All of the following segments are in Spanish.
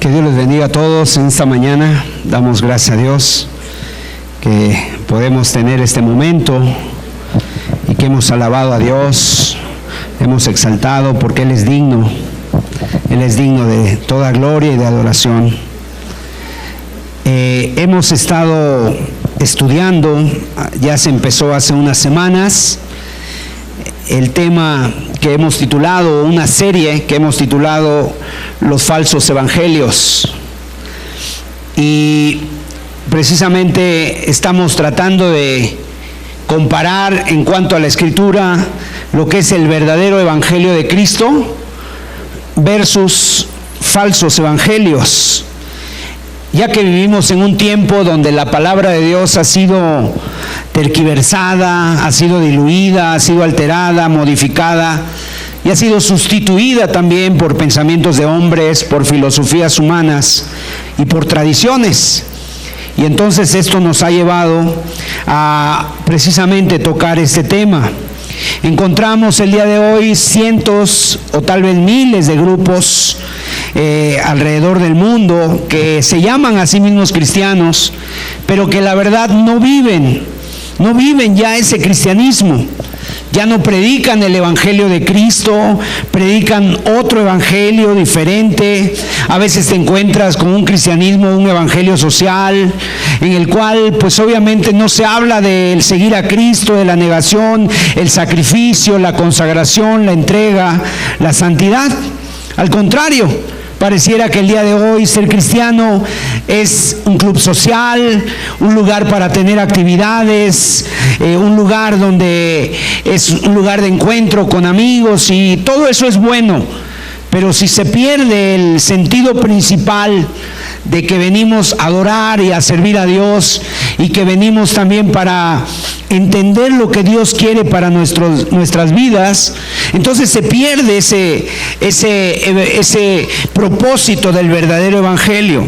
Que Dios les bendiga a todos en esta mañana. Damos gracias a Dios que podemos tener este momento y que hemos alabado a Dios, hemos exaltado porque Él es digno de toda gloria y de adoración. Hemos estado estudiando, ya se empezó hace unas semanas, el tema que hemos titulado, una serie que hemos titulado Los falsos evangelios. Y precisamente estamos tratando de comparar en cuanto a la Escritura lo que es el verdadero evangelio de Cristo versus falsos evangelios. Ya que vivimos en un tiempo donde la palabra de Dios ha sido tergiversada, ha sido diluida, ha sido alterada, modificada y ha sido sustituida también por pensamientos de hombres, por filosofías humanas y por tradiciones. Y entonces esto nos ha llevado a precisamente tocar este tema. Encontramos el día de hoy cientos o tal vez miles de grupos alrededor del mundo que se llaman a sí mismos cristianos, pero que la verdad no viven ya ese cristianismo. Ya no predican el evangelio de Cristo, predican otro evangelio diferente. A veces te encuentras con un cristianismo, un evangelio social, en el cual pues obviamente no se habla del seguir a Cristo, de la negación, el sacrificio, la consagración, la entrega, la santidad. Al contrario, pareciera que el día de hoy ser cristiano es un club social, un lugar para tener actividades, un lugar donde es un lugar de encuentro con amigos, y todo eso es bueno. Pero si se pierde el sentido principal de que venimos a adorar y a servir a Dios, y que venimos también para entender lo que Dios quiere para nuestras vidas, entonces se pierde ese propósito del verdadero evangelio.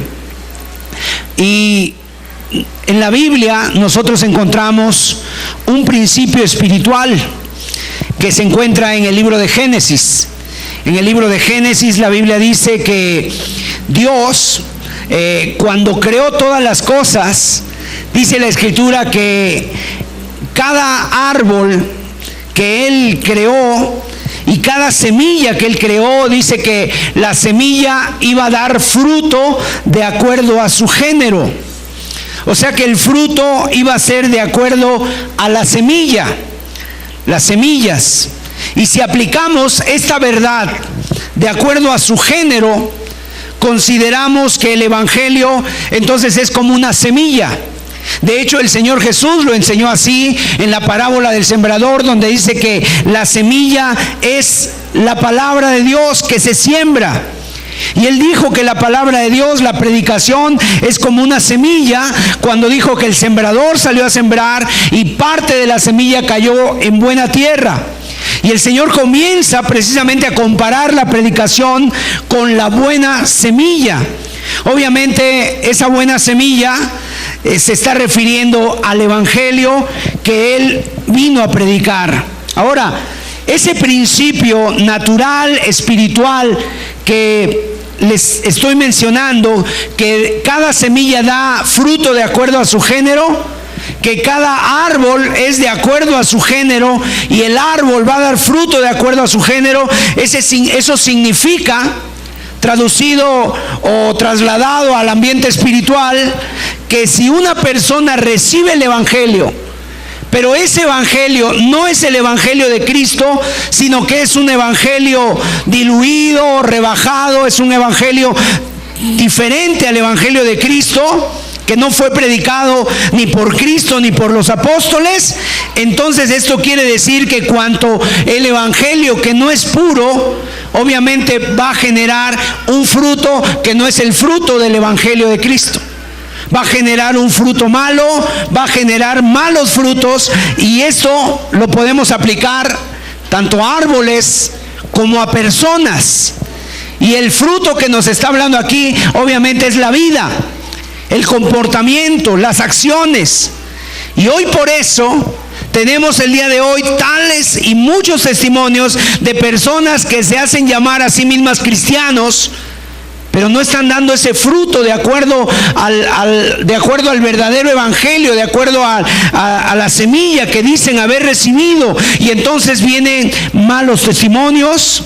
Y en la Biblia nosotros encontramos un principio espiritual que se encuentra en el libro de Génesis. En el libro de Génesis la Biblia dice que Dios, cuando creó todas las cosas, dice la Escritura que cada árbol que Él creó y cada semilla que Él creó, dice que la semilla iba a dar fruto de acuerdo a su género. O sea que el fruto iba a ser de acuerdo a la semilla, las semillas. Y si aplicamos esta verdad de acuerdo a su género, consideramos que el evangelio entonces es como una semilla. De hecho, el Señor Jesús lo enseñó así en la parábola del sembrador, donde dice que la semilla es la palabra de Dios que se siembra. Y Él dijo que la palabra de Dios, la predicación, es como una semilla, cuando dijo que el sembrador salió a sembrar y parte de la semilla cayó en buena tierra. Y el Señor comienza precisamente a comparar la predicación con la buena semilla. Obviamente esa buena semilla se está refiriendo al evangelio que Él vino a predicar. Ahora, ese principio natural, espiritual que les estoy mencionando, que cada semilla da fruto de acuerdo a su género, que cada árbol es de acuerdo a su género y el árbol va a dar fruto de acuerdo a su género, eso significa, traducido o trasladado al ambiente espiritual, que si una persona recibe el evangelio, pero ese evangelio no es el evangelio de Cristo, sino que es un evangelio diluido, rebajado, es un evangelio diferente al evangelio de Cristo, que no fue predicado ni por Cristo ni por los apóstoles, entonces esto quiere decir que cuanto el evangelio que no es puro, obviamente va a generar un fruto que no es el fruto del evangelio de Cristo. Va a generar un fruto malo, va a generar malos frutos, y esto lo podemos aplicar tanto a árboles como a personas. Y el fruto que nos está hablando aquí obviamente es la vida, el comportamiento, las acciones. Y hoy por eso tenemos el día de hoy tales y muchos testimonios de personas que se hacen llamar a sí mismas cristianos, pero no están dando ese fruto de acuerdo al verdadero evangelio, de acuerdo a la semilla que dicen haber recibido. Y entonces vienen malos testimonios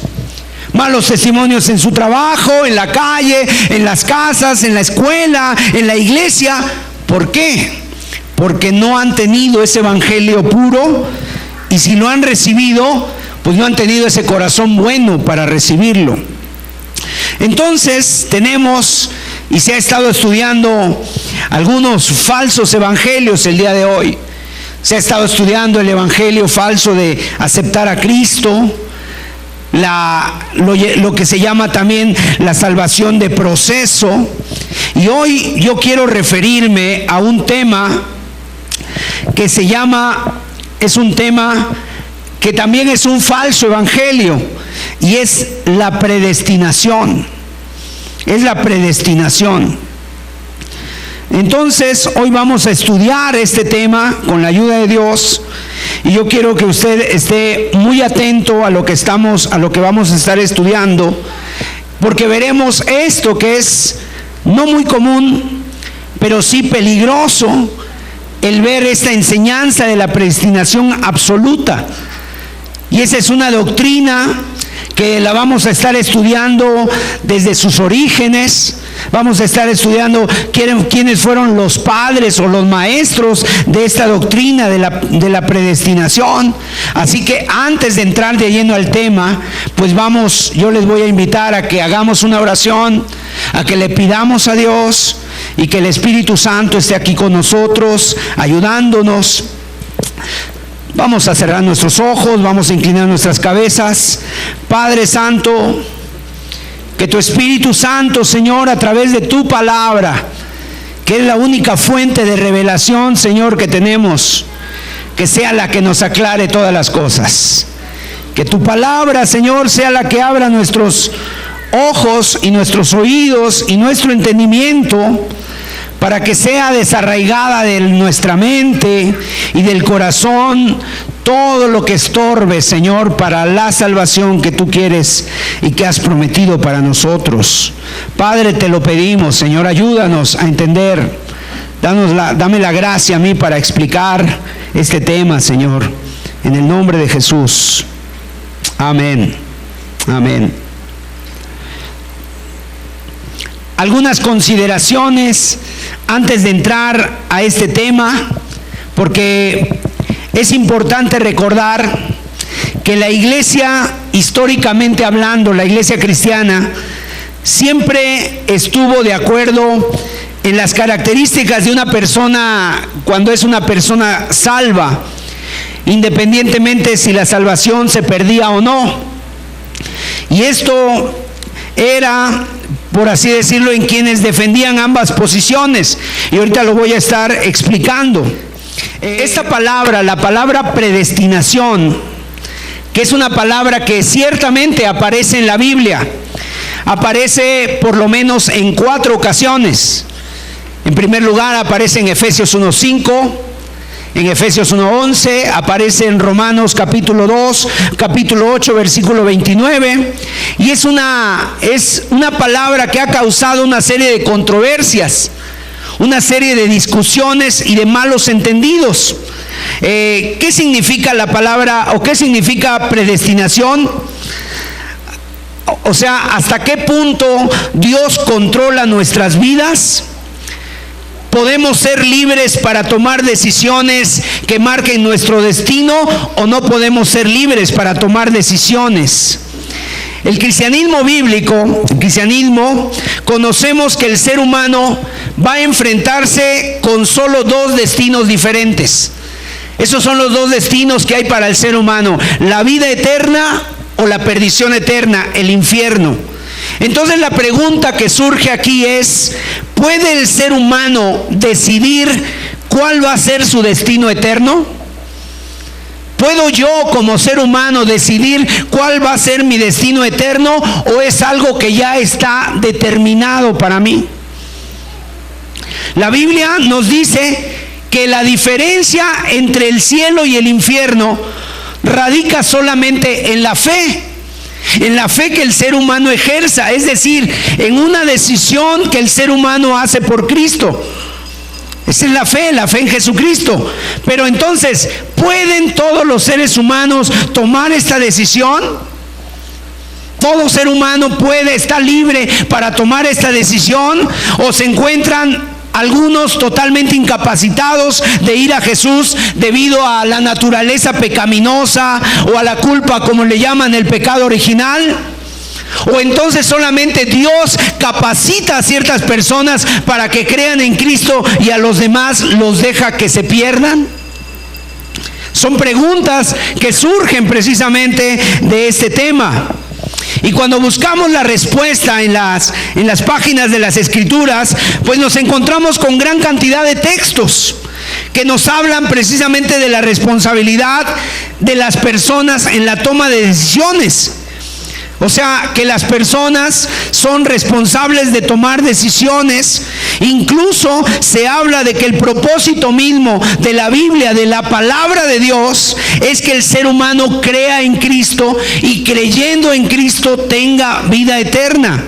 en su trabajo, en la calle, en las casas, en la escuela, en la iglesia. ¿Por qué? Porque no han tenido ese evangelio puro, y si lo han recibido, pues no han tenido ese corazón bueno para recibirlo. Entonces tenemos, y se ha estado estudiando algunos falsos evangelios el día de hoy. Se ha estado estudiando el evangelio falso de aceptar a Cristo, lo que se llama también la salvación de proceso. Y hoy yo quiero referirme a un tema que es un tema que también es un falso evangelio, y es la predestinación. Es la predestinación. Entonces, hoy vamos a estudiar este tema con la ayuda de Dios, y yo quiero que usted esté muy atento a lo que vamos a estar estudiando, porque veremos esto que es no muy común, pero sí peligroso, el ver esta enseñanza de la predestinación absoluta. Y esa es una doctrina que la vamos a estar estudiando desde sus orígenes. Vamos a estar estudiando quiénes fueron los padres o los maestros de esta doctrina de la predestinación. Así que antes de entrar de lleno al tema, pues yo les voy a invitar a que hagamos una oración, a que le pidamos a Dios y que el Espíritu Santo esté aquí con nosotros, ayudándonos. Vamos a cerrar nuestros ojos, vamos a inclinar nuestras cabezas. Padre Santo, que tu Espíritu Santo, Señor, a través de tu palabra, que es la única fuente de revelación, Señor, que tenemos, que sea la que nos aclare todas las cosas. Que tu palabra, Señor, sea la que abra nuestros ojos y nuestros oídos y nuestro entendimiento, para que sea desarraigada de nuestra mente y del corazón todo lo que estorbe, Señor, para la salvación que tú quieres y que has prometido para nosotros. Padre, te lo pedimos, Señor, ayúdanos a entender. Dame la gracia a mí para explicar este tema, Señor, en el nombre de Jesús. Amén. Amén. Algunas consideraciones antes de entrar a este tema, porque es importante recordar que la iglesia, históricamente hablando, la iglesia cristiana, siempre estuvo de acuerdo en las características de una persona cuando es una persona salva, independientemente si la salvación se perdía o no. Y esto era, por así decirlo, en quienes defendían ambas posiciones, y ahorita lo voy a estar explicando. Esta palabra, la palabra predestinación, que es una palabra que ciertamente aparece en la Biblia, aparece por lo menos en 4 ocasiones. En primer lugar aparece en Efesios 1:5, en Efesios 1:11, aparece en Romanos capítulo 2, capítulo 8, versículo 29, y es una palabra que ha causado una serie de controversias, una serie de discusiones y de malos entendidos. ¿Qué significa la palabra o qué significa predestinación? O sea, ¿hasta qué punto Dios controla nuestras vidas? ¿Podemos ser libres para tomar decisiones que marquen nuestro destino o no podemos ser libres para tomar decisiones? El cristianismo bíblico, conocemos que el ser humano va a enfrentarse con solo 2 destinos diferentes. Esos son los 2 destinos que hay para el ser humano: la vida eterna o la perdición eterna, el infierno. Entonces la pregunta que surge aquí es: ¿puede el ser humano decidir cuál va a ser su destino eterno? ¿Puedo yo como ser humano decidir cuál va a ser mi destino eterno, o es algo que ya está determinado para mí? La Biblia nos dice que la diferencia entre el cielo y el infierno radica solamente en la fe. en la fe que el ser humano ejerza, es decir, en una decisión que el ser humano hace por Cristo. Esa es la fe en Jesucristo. Pero entonces, ¿pueden todos los seres humanos tomar esta decisión? ¿Todo ser humano puede estar libre para tomar esta decisión? ¿O se encuentran algunos totalmente incapacitados de ir a Jesús debido a la naturaleza pecaminosa o a la culpa, como le llaman, el pecado original? ¿O entonces solamente Dios capacita a ciertas personas para que crean en Cristo y a los demás los deja que se pierdan? Son preguntas que surgen precisamente de este tema. Y cuando buscamos la respuesta en las páginas de las Escrituras, pues nos encontramos con gran cantidad de textos que nos hablan precisamente de la responsabilidad de las personas en la toma de decisiones. O sea, que las personas son responsables de tomar decisiones. Incluso se habla de que el propósito mismo de la Biblia, de la palabra de Dios, es que el ser humano crea en Cristo y creyendo en Cristo tenga vida eterna.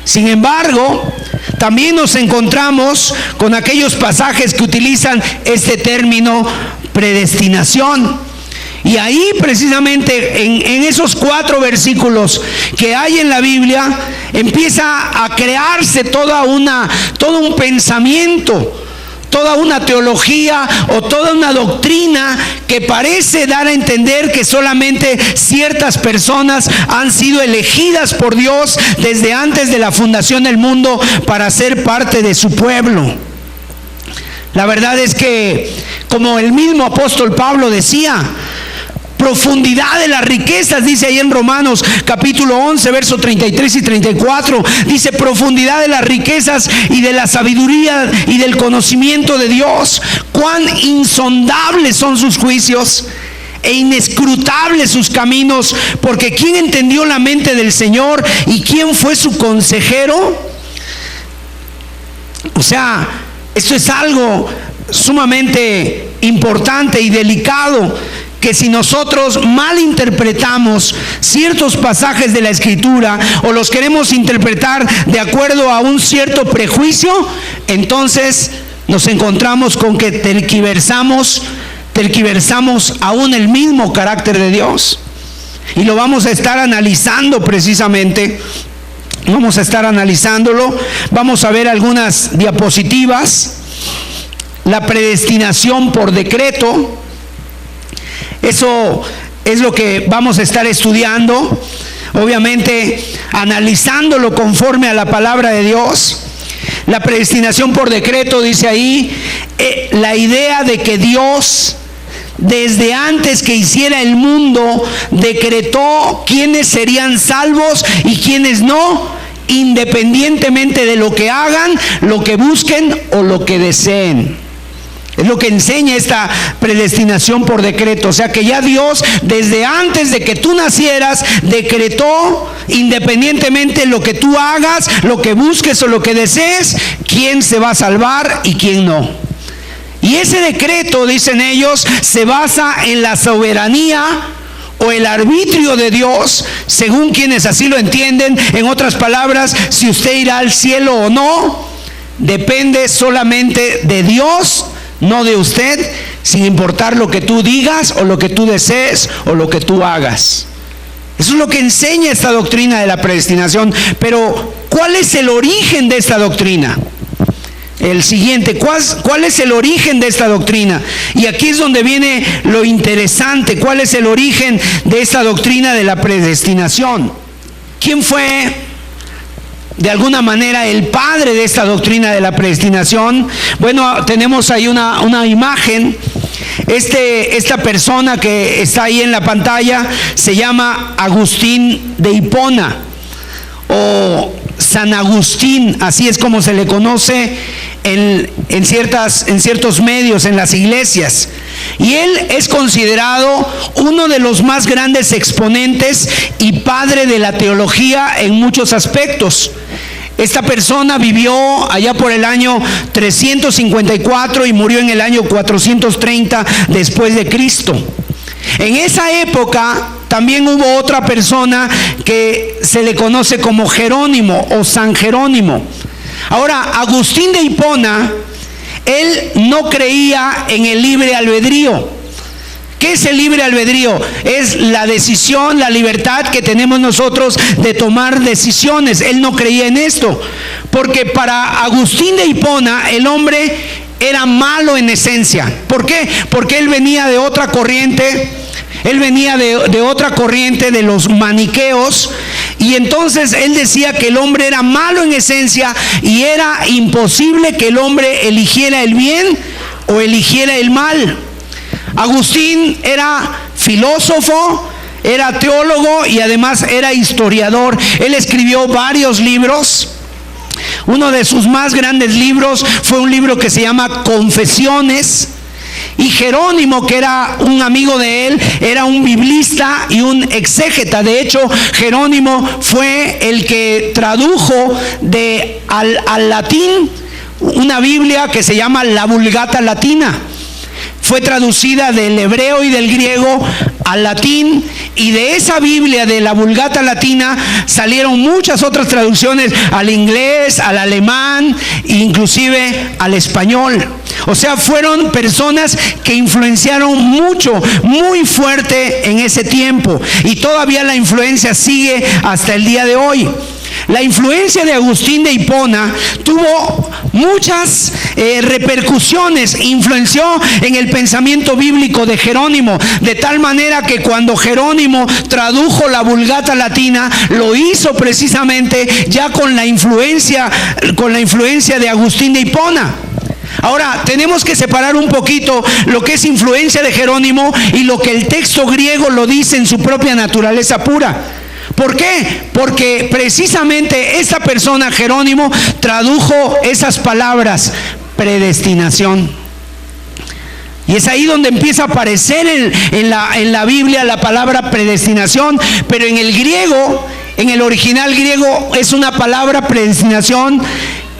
Sin embargo, también nos encontramos con aquellos pasajes que utilizan este término predestinación. Y ahí precisamente en esos 4 versículos que hay en la Biblia empieza a crearse todo un pensamiento, toda una teología o toda una doctrina que parece dar a entender que solamente ciertas personas han sido elegidas por Dios desde antes de la fundación del mundo para ser parte de su pueblo. La verdad es que, como el mismo apóstol Pablo decía, profundidad de las riquezas, dice ahí en Romanos capítulo 11, verso 33 y 34, dice profundidad de las riquezas y de la sabiduría y del conocimiento de Dios. Cuán insondables son sus juicios e inescrutables sus caminos, porque ¿quién entendió la mente del Señor y quién fue su consejero? O sea, esto es algo sumamente importante y delicado, que si nosotros malinterpretamos ciertos pasajes de la Escritura o los queremos interpretar de acuerdo a un cierto prejuicio, entonces nos encontramos con que tergiversamos aún el mismo carácter de Dios. Y lo vamos a estar analizando precisamente. Vamos a estar analizándolo. Vamos a ver algunas diapositivas. La predestinación por decreto. Eso es lo que vamos a estar estudiando, obviamente analizándolo conforme a la palabra de Dios. La predestinación por decreto, dice ahí, la idea de que Dios, desde antes que hiciera el mundo, decretó quiénes serían salvos y quiénes no, independientemente de lo que hagan, lo que busquen o lo que deseen. Es lo que enseña esta predestinación por decreto. O sea que ya Dios, desde antes de que tú nacieras, decretó, independientemente de lo que tú hagas, lo que busques o lo que desees, quién se va a salvar y quién no. Y ese decreto, dicen ellos, se basa en la soberanía o el arbitrio de Dios, según quienes así lo entienden. En otras palabras, si usted irá al cielo o no, depende solamente de Dios, no de usted, sin importar lo que tú digas o lo que tú desees o lo que tú hagas. Eso es lo que enseña esta doctrina de la predestinación. Pero ¿cuál es el origen de esta doctrina? El siguiente, ¿cuál es el origen de esta doctrina? Y aquí es donde viene lo interesante. ¿Cuál es el origen de esta doctrina de la predestinación? ¿Quién fue, de alguna manera, el padre de esta doctrina de la predestinación? Bueno, tenemos ahí una imagen. Esta persona que está ahí en la pantalla se llama Agustín de Hipona, o San Agustín, así es como se le conoce en ciertos medios, en las iglesias. Y él es considerado uno de los más grandes exponentes y padre de la teología en muchos aspectos. Esta persona vivió allá por el año 354 y murió en el año 430 después de Cristo. En esa época también hubo otra persona que se le conoce como Jerónimo o San Jerónimo. Ahora, Agustín de Hipona, él no creía en el libre albedrío. ¿Qué es el libre albedrío? Es la decisión, la libertad que tenemos nosotros de tomar decisiones. Él no creía en esto, porque para Agustín de Hipona el hombre era malo en esencia. ¿Por qué? Porque él venía de otra corriente. Él venía de otra corriente, de los maniqueos, y entonces él decía que el hombre era malo en esencia y era imposible que el hombre eligiera el bien o eligiera el mal. Agustín era filósofo, era teólogo y además era historiador. Él escribió varios libros. Uno de sus más grandes libros fue un libro que se llama Confesiones. Y Jerónimo, que era un amigo de él, era un biblista y un exégeta. De hecho, Jerónimo fue el que tradujo al latín una Biblia que se llama la Vulgata Latina. Fue traducida del hebreo y del griego al latín, y de esa Biblia de la Vulgata Latina salieron muchas otras traducciones al inglés, al alemán, inclusive al español. O sea, fueron personas que influenciaron mucho, muy fuerte en ese tiempo, y todavía la influencia sigue hasta el día de hoy. La influencia de Agustín de Hipona tuvo muchas repercusiones, influenció en el pensamiento bíblico de Jerónimo, de tal manera que cuando Jerónimo tradujo la Vulgata Latina, lo hizo precisamente ya con la influencia de Agustín de Hipona. Ahora, tenemos que separar un poquito lo que es influencia de Jerónimo y lo que el texto griego lo dice en su propia naturaleza pura. ¿Por qué? Porque precisamente esta persona, Jerónimo, tradujo esas palabras: predestinación. Y es ahí donde empieza a aparecer en la Biblia la palabra predestinación, pero en el griego, en el original griego, es una palabra predestinación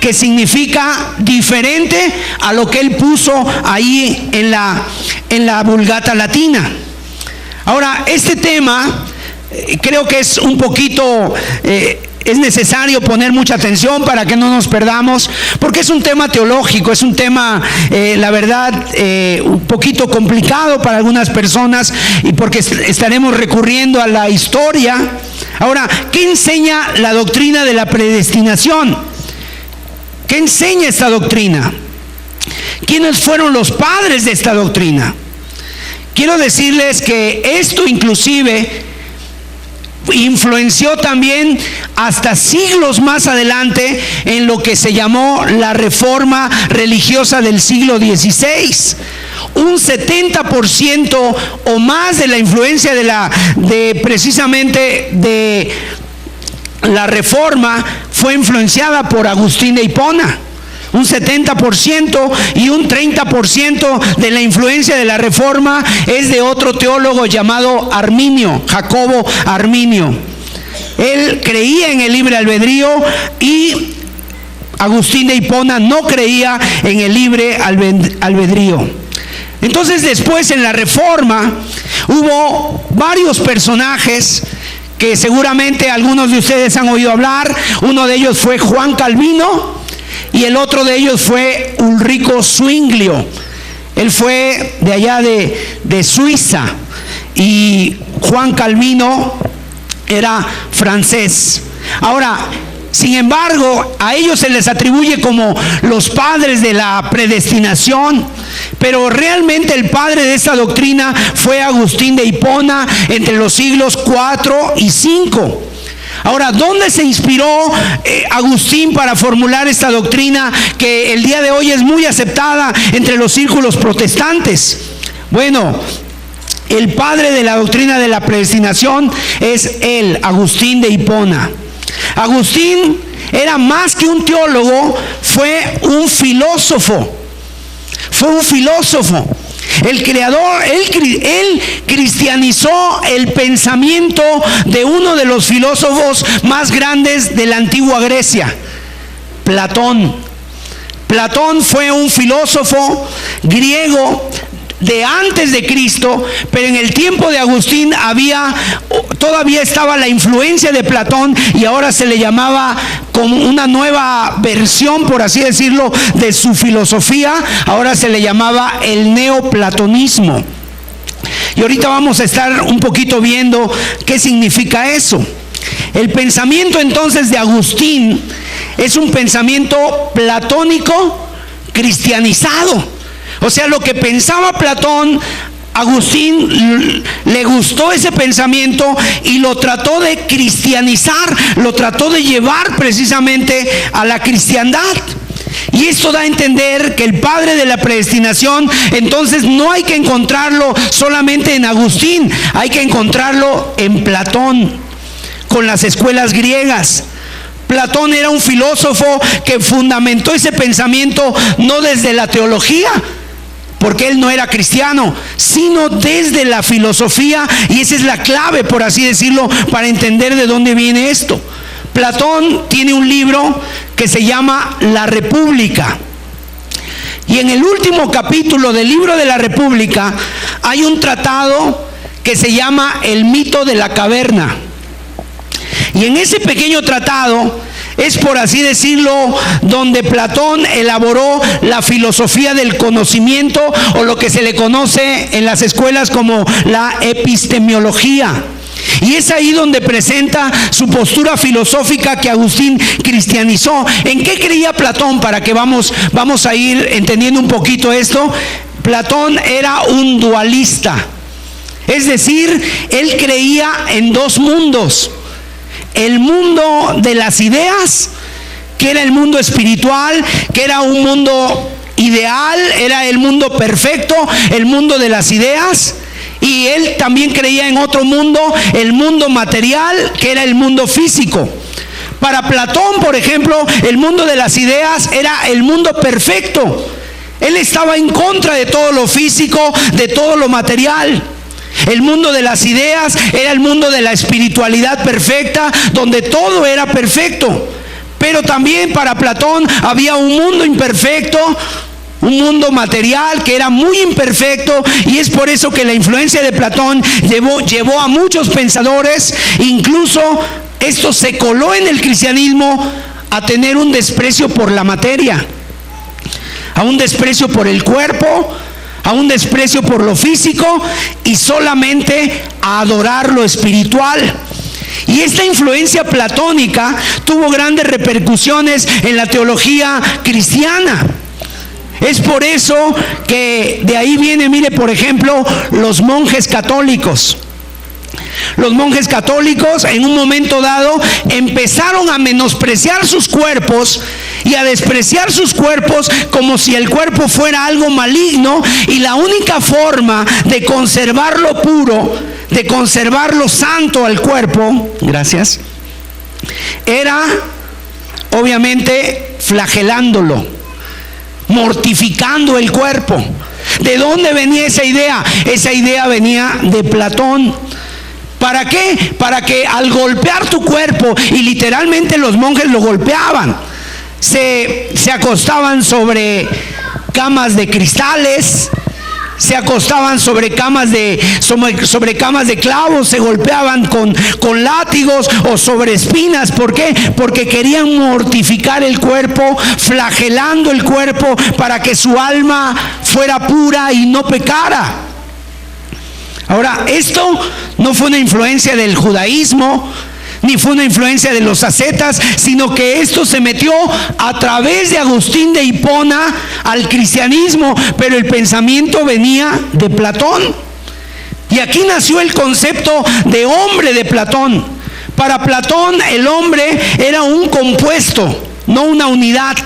que significa diferente a lo que él puso ahí en la Vulgata Latina. Ahora, este tema creo que es un poquito, es necesario poner mucha atención para que no nos perdamos, porque es un tema teológico, es un tema, la verdad, un poquito complicado para algunas personas, y porque estaremos recurriendo a la historia. Ahora, ¿qué enseña la doctrina de la predestinación? ¿Qué enseña esta doctrina? ¿Quiénes fueron los padres de esta doctrina? Quiero decirles que esto inclusive influenció también hasta siglos más adelante en lo que se llamó la reforma religiosa del siglo XVI. Un 70% o más de la influencia precisamente de la reforma fue influenciada por Agustín de Hipona. Un 70%, y un 30% de la influencia de la reforma es de otro teólogo llamado Arminio, Jacobo Arminio. Él creía en el libre albedrío y Agustín de Hipona no creía en el libre albedrío. Entonces, después en la reforma hubo varios personajes que seguramente algunos de ustedes han oído hablar. Uno de ellos fue Juan Calvino, y el otro de ellos fue Ulrico Zwinglio. Él fue de allá de Suiza, y Juan Calvino era francés. Ahora, sin embargo, a ellos se les atribuye como los padres de la predestinación, pero realmente el padre de esta doctrina fue Agustín de Hipona entre los siglos 4 y 5. Ahora, ¿dónde se inspiró Agustín para formular esta doctrina que el día de hoy es muy aceptada entre los círculos protestantes? Bueno, el padre de la doctrina de la predestinación es él, Agustín de Hipona. Agustín era más que un teólogo, fue un filósofo. Fue un filósofo. El creador, él cristianizó el pensamiento de uno de los filósofos más grandes de la antigua Grecia, Platón. Platón fue un filósofo griego de antes de Cristo, pero en el tiempo de Agustín todavía estaba la influencia de Platón, y ahora se le llamaba como una nueva versión, por así decirlo, de su filosofía. Ahora se le llamaba el neoplatonismo. Y ahorita vamos a estar un poquito viendo qué significa eso. El pensamiento entonces de Agustín es un pensamiento platónico cristianizado. O sea, lo que pensaba Platón, Agustín le gustó ese pensamiento y lo trató de cristianizar, lo trató de llevar precisamente a la cristiandad. Y esto da a entender que el padre de la predestinación, entonces, no hay que encontrarlo solamente en Agustín, hay que encontrarlo en Platón, con las escuelas griegas. Platón era un filósofo que fundamentó ese pensamiento no desde la teología, porque él no era cristiano, sino desde la filosofía, y esa es la clave, por así decirlo, para entender de dónde viene esto. Platón tiene un libro que se llama La República, y en el último capítulo del libro de la República hay un tratado que se llama El mito de la caverna. Y en ese pequeño tratado es, por así decirlo, donde Platón elaboró la filosofía del conocimiento, o lo que se le conoce en las escuelas como la epistemología. Y es ahí donde presenta su postura filosófica que Agustín cristianizó. ¿En qué creía Platón? Para que vamos a ir entendiendo un poquito esto. Platón era un dualista. Es decir, él creía en dos mundos. El mundo de las ideas, que era el mundo espiritual, que era un mundo ideal, era el mundo perfecto, el mundo de las ideas. Y él también creía en otro mundo, el mundo material, que era el mundo físico. Para Platón, por ejemplo, el mundo de las ideas era el mundo perfecto. Él estaba en contra de todo lo físico, de todo lo material. El mundo de las ideas era el mundo de la espiritualidad perfecta, donde todo era perfecto. Pero también para Platón había un mundo imperfecto, un mundo material que era muy imperfecto, y es por eso que la influencia de Platón llevó a muchos pensadores, incluso esto se coló en el cristianismo, a tener un desprecio por la materia, a un desprecio por el cuerpo, a un desprecio por lo físico, y solamente a adorar lo espiritual. Y esta influencia platónica tuvo grandes repercusiones en la teología cristiana. Es por eso que de ahí viene, mire, por ejemplo, los monjes católicos. Los monjes católicos en un momento dado empezaron a menospreciar sus cuerpos y a despreciar sus cuerpos como si el cuerpo fuera algo maligno, y la única forma de conservarlo puro, de conservarlo santo al cuerpo, gracias, era obviamente flagelándolo, mortificando el cuerpo. ¿De dónde venía esa idea? Esa idea venía de Platón. ¿Para qué? Para que al golpear tu cuerpo, y literalmente los monjes lo golpeaban, se acostaban sobre camas de cristales, se acostaban sobre camas de clavos, se golpeaban con látigos o sobre espinas. ¿Por qué? Porque querían mortificar el cuerpo, flagelando el cuerpo para que su alma fuera pura y no pecara. Ahora, esto no fue una influencia del judaísmo, ni fue una influencia de los ascetas, sino que esto se metió a través de Agustín de Hipona al cristianismo, pero el pensamiento venía de Platón. Y aquí nació el concepto de hombre de Platón. Para Platón el hombre era un compuesto, no una unidad.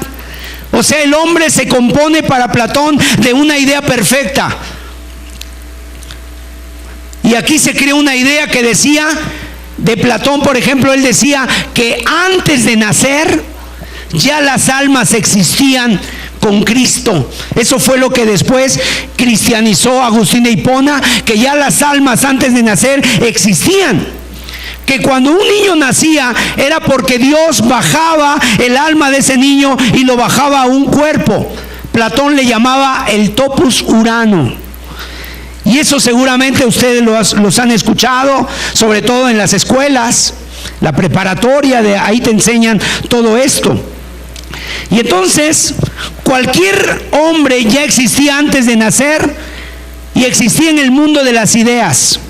O sea, el hombre se compone para Platón de una idea perfecta. Y aquí se creó una idea que decía, de Platón, por ejemplo, él decía que antes de nacer ya las almas existían con Cristo. Eso fue lo que después cristianizó Agustín de Hipona, que ya las almas antes de nacer existían. Que cuando un niño nacía era porque Dios bajaba el alma de ese niño y lo bajaba a un cuerpo. Platón le llamaba el topus urano. Y eso seguramente ustedes los han escuchado, sobre todo en las escuelas, la preparatoria, de ahí te enseñan todo esto. Y entonces, cualquier hombre ya existía antes de nacer y existía en el mundo de las ideas.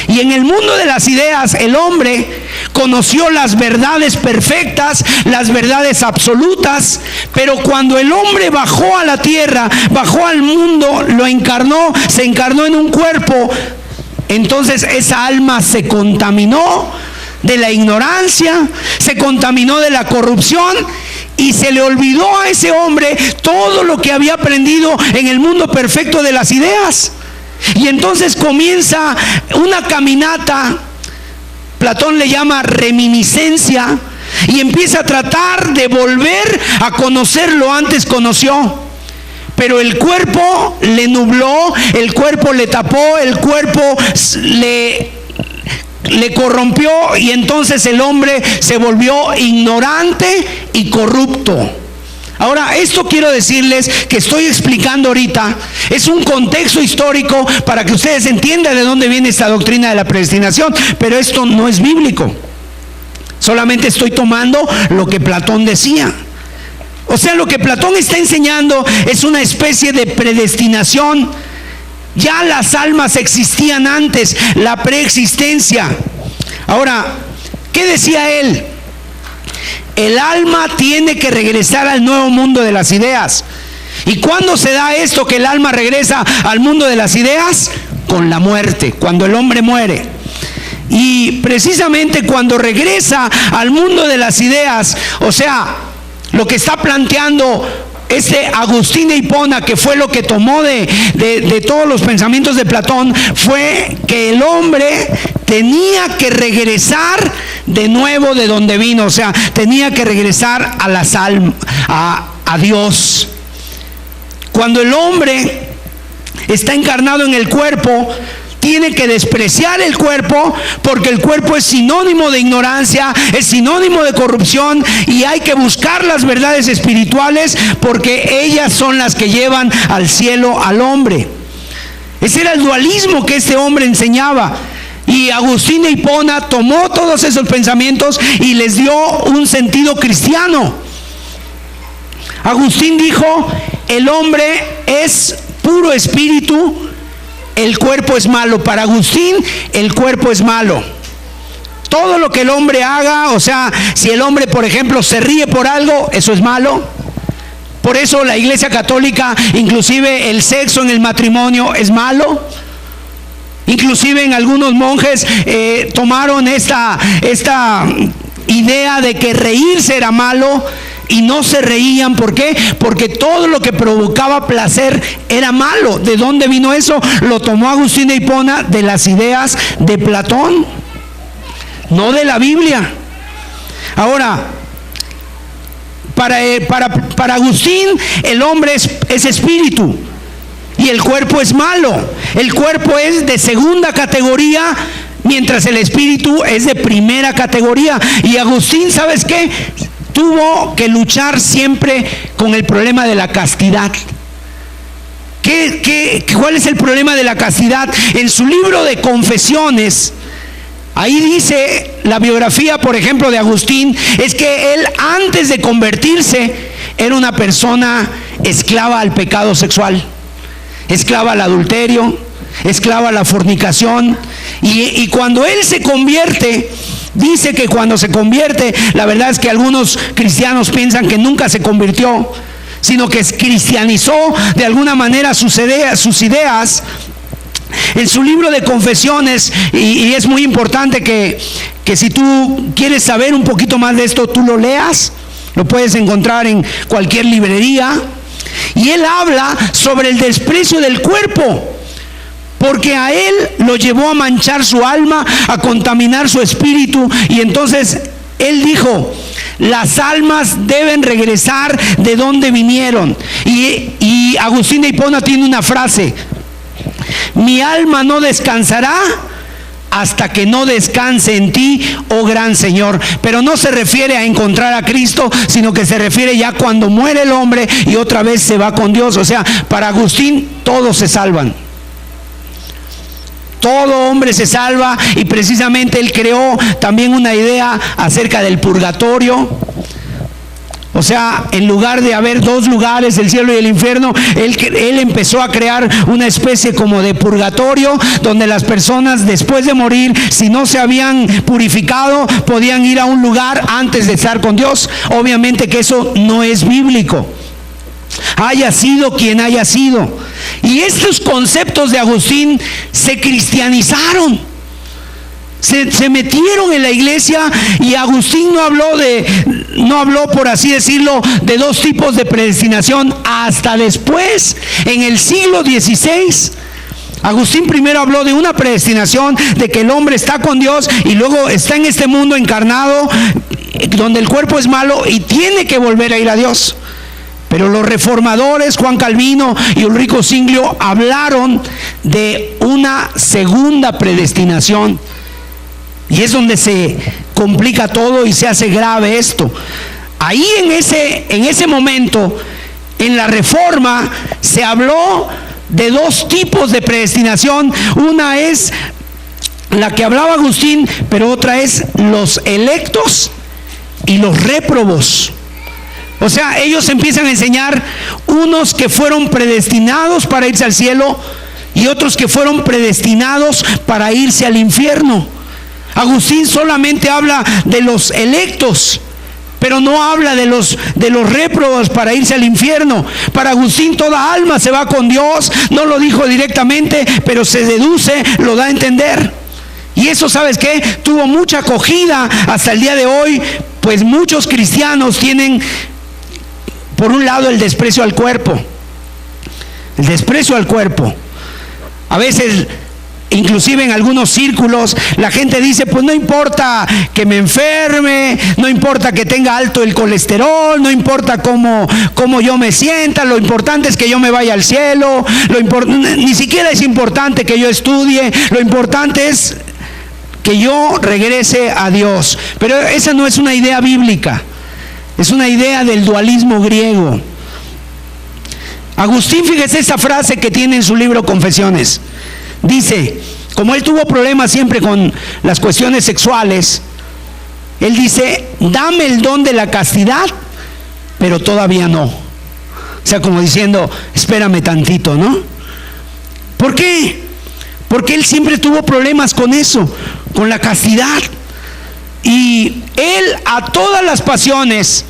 Y en el mundo de las ideas, el hombre conoció las verdades perfectas, las verdades absolutas, pero cuando el hombre bajó a la tierra, bajó al mundo, lo encarnó, se encarnó en un cuerpo, entonces esa alma se contaminó de la ignorancia, se contaminó de la corrupción, y se le olvidó a ese hombre todo lo que había aprendido en el mundo perfecto de las ideas. Y entonces comienza una caminata, Platón le llama reminiscencia, y empieza a tratar de volver a conocer lo antes conoció. Pero el cuerpo le nubló, el cuerpo le tapó, el cuerpo le corrompió, y entonces el hombre se volvió ignorante y corrupto. Ahora, esto quiero decirles que estoy explicando ahorita, es un contexto histórico para que ustedes entiendan de dónde viene esta doctrina de la predestinación, pero esto no es bíblico. Solamente estoy tomando lo que Platón decía. O sea, lo que Platón está enseñando es una especie de predestinación. Ya las almas existían antes, la preexistencia. Ahora, ¿qué decía él? El alma tiene que regresar al nuevo mundo de las ideas. ¿Y cuándo se da esto, que el alma regresa al mundo de las ideas? Con la muerte, cuando el hombre muere. Y precisamente cuando regresa al mundo de las ideas, o sea, lo que está planteando Agustín de Hipona, que fue lo que tomó de todos los pensamientos de Platón, fue que el hombre tenía que regresar de nuevo de donde vino, o sea, tenía que regresar a las almas, a Dios. Cuando el hombre está encarnado en el cuerpo, tiene que despreciar el cuerpo, porque el cuerpo es sinónimo de ignorancia, es sinónimo de corrupción, y hay que buscar las verdades espirituales, porque ellas son las que llevan al cielo al hombre. Ese era el dualismo que este hombre enseñaba, y Agustín de Hipona tomó todos esos pensamientos y les dio un sentido cristiano. Agustín dijo: el hombre es puro espíritu, el cuerpo es malo. Para Agustín, el cuerpo es malo. Todo lo que el hombre haga, o sea, si el hombre, por ejemplo, se ríe por algo, eso es malo. Por eso la Iglesia Católica, inclusive el sexo en el matrimonio es malo. Inclusive en algunos monjes tomaron esta idea de que reírse era malo, y no se reían. ¿Por qué? Porque todo lo que provocaba placer era malo. ¿De dónde vino eso? Lo tomó Agustín de Hipona de las ideas de Platón, no de la Biblia. Ahora, para Agustín, el hombre es espíritu y el cuerpo es malo. El cuerpo es de segunda categoría, mientras el espíritu es de primera categoría. Y Agustín, ¿sabes qué? Tuvo que luchar siempre con el problema de la castidad. ¿Cuál es el problema de la castidad? En su libro de Confesiones, ahí dice la biografía, por ejemplo, de Agustín, es que él, antes de convertirse, era una persona esclava al pecado sexual, esclava al adulterio, esclava a la fornicación, y cuando él se convierte, dice que cuando se convierte, la verdad es que algunos cristianos piensan que nunca se convirtió, sino que cristianizó de alguna manera sus ideas. En su libro de Confesiones, y es muy importante que si tú quieres saber un poquito más de esto, tú lo leas, lo puedes encontrar en cualquier librería, y él habla sobre el desprecio del cuerpo, porque a él lo llevó a manchar su alma, a contaminar su espíritu. Y entonces él dijo: las almas deben regresar de donde vinieron. Y Agustín de Hipona tiene una frase: mi alma no descansará hasta que no descanse en ti, oh gran Señor. Pero no se refiere a encontrar a Cristo, sino que se refiere ya cuando muere el hombre y otra vez se va con Dios. O sea, para Agustín todos se salvan. todo hombre se salva, y precisamente él creó también una idea acerca del purgatorio. O sea, en lugar de haber dos lugares, el cielo y el infierno, él empezó a crear una especie como de purgatorio, donde las personas después de morir, si no se habían purificado, podían ir a un lugar antes de estar con Dios. Obviamente que eso no es bíblico, haya sido quien haya sido. Y estos conceptos de Agustín se cristianizaron, se metieron en la iglesia, y Agustín no habló, por así decirlo, de dos tipos de predestinación hasta después, en el siglo XVI. Agustín primero habló de una predestinación, de que el hombre está con Dios y luego está en este mundo encarnado, donde el cuerpo es malo y tiene que volver a ir a Dios. Pero los reformadores, Juan Calvino y Ulrico Zwinglio, hablaron de una segunda predestinación. Y es donde se complica todo y se hace grave esto. Ahí en ese momento, en la Reforma, se habló de dos tipos de predestinación. Una es la que hablaba Agustín, pero otra es los electos y los réprobos. O sea, ellos empiezan a enseñar unos que fueron predestinados para irse al cielo y otros que fueron predestinados para irse al infierno. Agustín solamente habla de los electos, pero no habla de los réprobos para irse al infierno. Para Agustín toda alma se va con Dios. No lo dijo directamente, pero se deduce, lo da a entender. Y eso, ¿sabes qué? Tuvo mucha acogida hasta el día de hoy, pues muchos cristianos tienen, por un lado, el desprecio al cuerpo. El desprecio al cuerpo. A veces, inclusive en algunos círculos, la gente dice, pues no importa que me enferme, no importa que tenga alto el colesterol, no importa cómo yo me sienta, lo importante es que yo me vaya al cielo, ni siquiera es importante que yo estudie, lo importante es que yo regrese a Dios. Pero esa no es una idea bíblica, es una idea del dualismo griego. Agustín, fíjese esa frase que tiene en su libro Confesiones. Dice, como él tuvo problemas siempre con las cuestiones sexuales, él dice, dame el don de la castidad, pero todavía no. O sea, como diciendo, espérame tantito, ¿no? ¿Por qué? Porque él siempre tuvo problemas con eso, con la castidad. Y él a todas las pasiones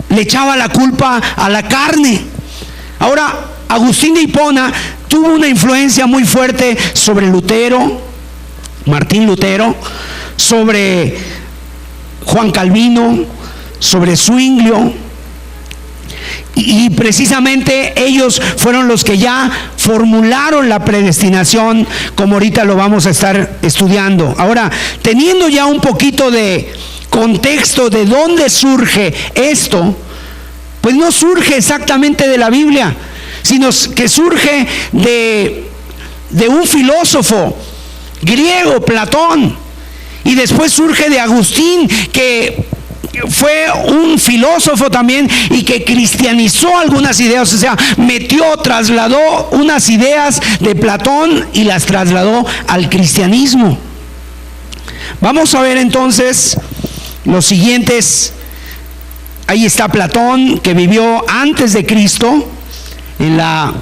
le echaba la culpa a la carne. Ahora, Agustín de Hipona tuvo una influencia muy fuerte sobre Lutero, Martín Lutero, sobre Juan Calvino, sobre Zwinglio, y precisamente ellos fueron los que ya formularon la predestinación, como ahorita lo vamos a estar estudiando. Ahora, teniendo ya un poquito de contexto de dónde surge esto, pues no surge exactamente de la Biblia, sino que surge de un filósofo griego, Platón, y después surge de Agustín, que fue un filósofo también y que cristianizó algunas ideas, o sea, trasladó unas ideas de Platón y las trasladó al cristianismo. Vamos a ver entonces los siguientes. Ahí está Platón, que vivió antes de Cristo, en la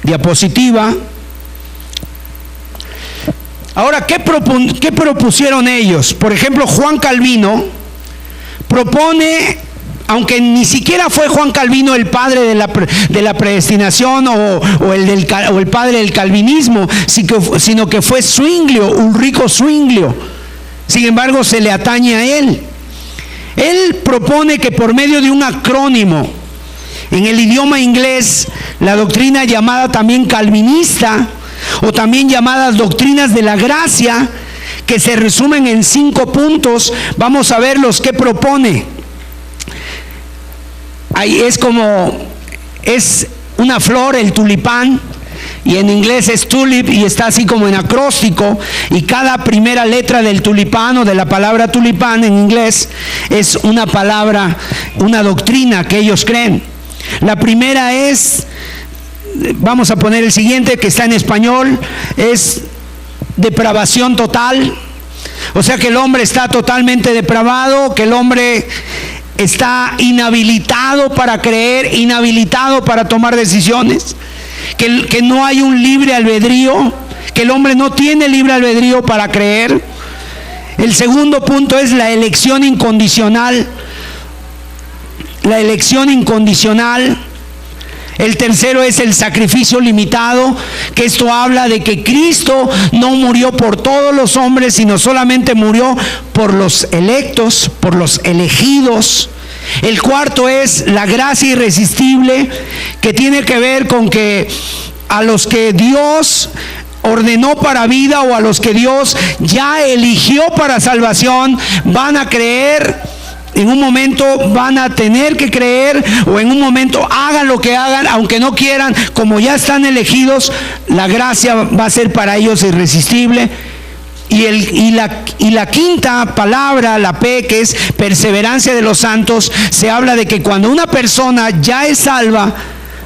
diapositiva. Ahora, ¿qué propusieron ellos? Por ejemplo, Juan Calvino propone, aunque ni siquiera fue Juan Calvino el padre de la predestinación o el padre del calvinismo, sino que fue Zwinglio, Ulrico Zwinglio. Sin embargo, se le atañe a él. Él propone que por medio de un acrónimo, en el idioma inglés, la doctrina llamada también calvinista, o también llamadas doctrinas de la gracia, que se resumen en 5 puntos, vamos a ver los que propone. Ahí es una flor, el tulipán, y en inglés es tulip, y está así como en acróstico, y cada primera letra del tulipán o de la palabra tulipán en inglés es una palabra, una doctrina que ellos creen. La primera es vamos a poner el siguiente que está en español, es depravación total. O sea que el hombre está totalmente depravado, que el hombre está inhabilitado para creer, inhabilitado para tomar decisiones, que no hay un libre albedrío, que el hombre no tiene libre albedrío para creer. El segundo punto es la elección incondicional. La elección incondicional. El tercero es el sacrificio limitado, que esto habla de que Cristo no murió por todos los hombres, sino solamente murió por los electos, por los elegidos. El cuarto es la gracia irresistible, que tiene que ver con que a los que Dios ordenó para vida o a los que Dios ya eligió para salvación, van a creer. En un momento van a tener que creer, o en un momento hagan lo que hagan, aunque no quieran, como ya están elegidos, la gracia va a ser para ellos irresistible. Y la quinta palabra, la P, que es perseverancia de los santos, se habla de que cuando una persona ya es salva,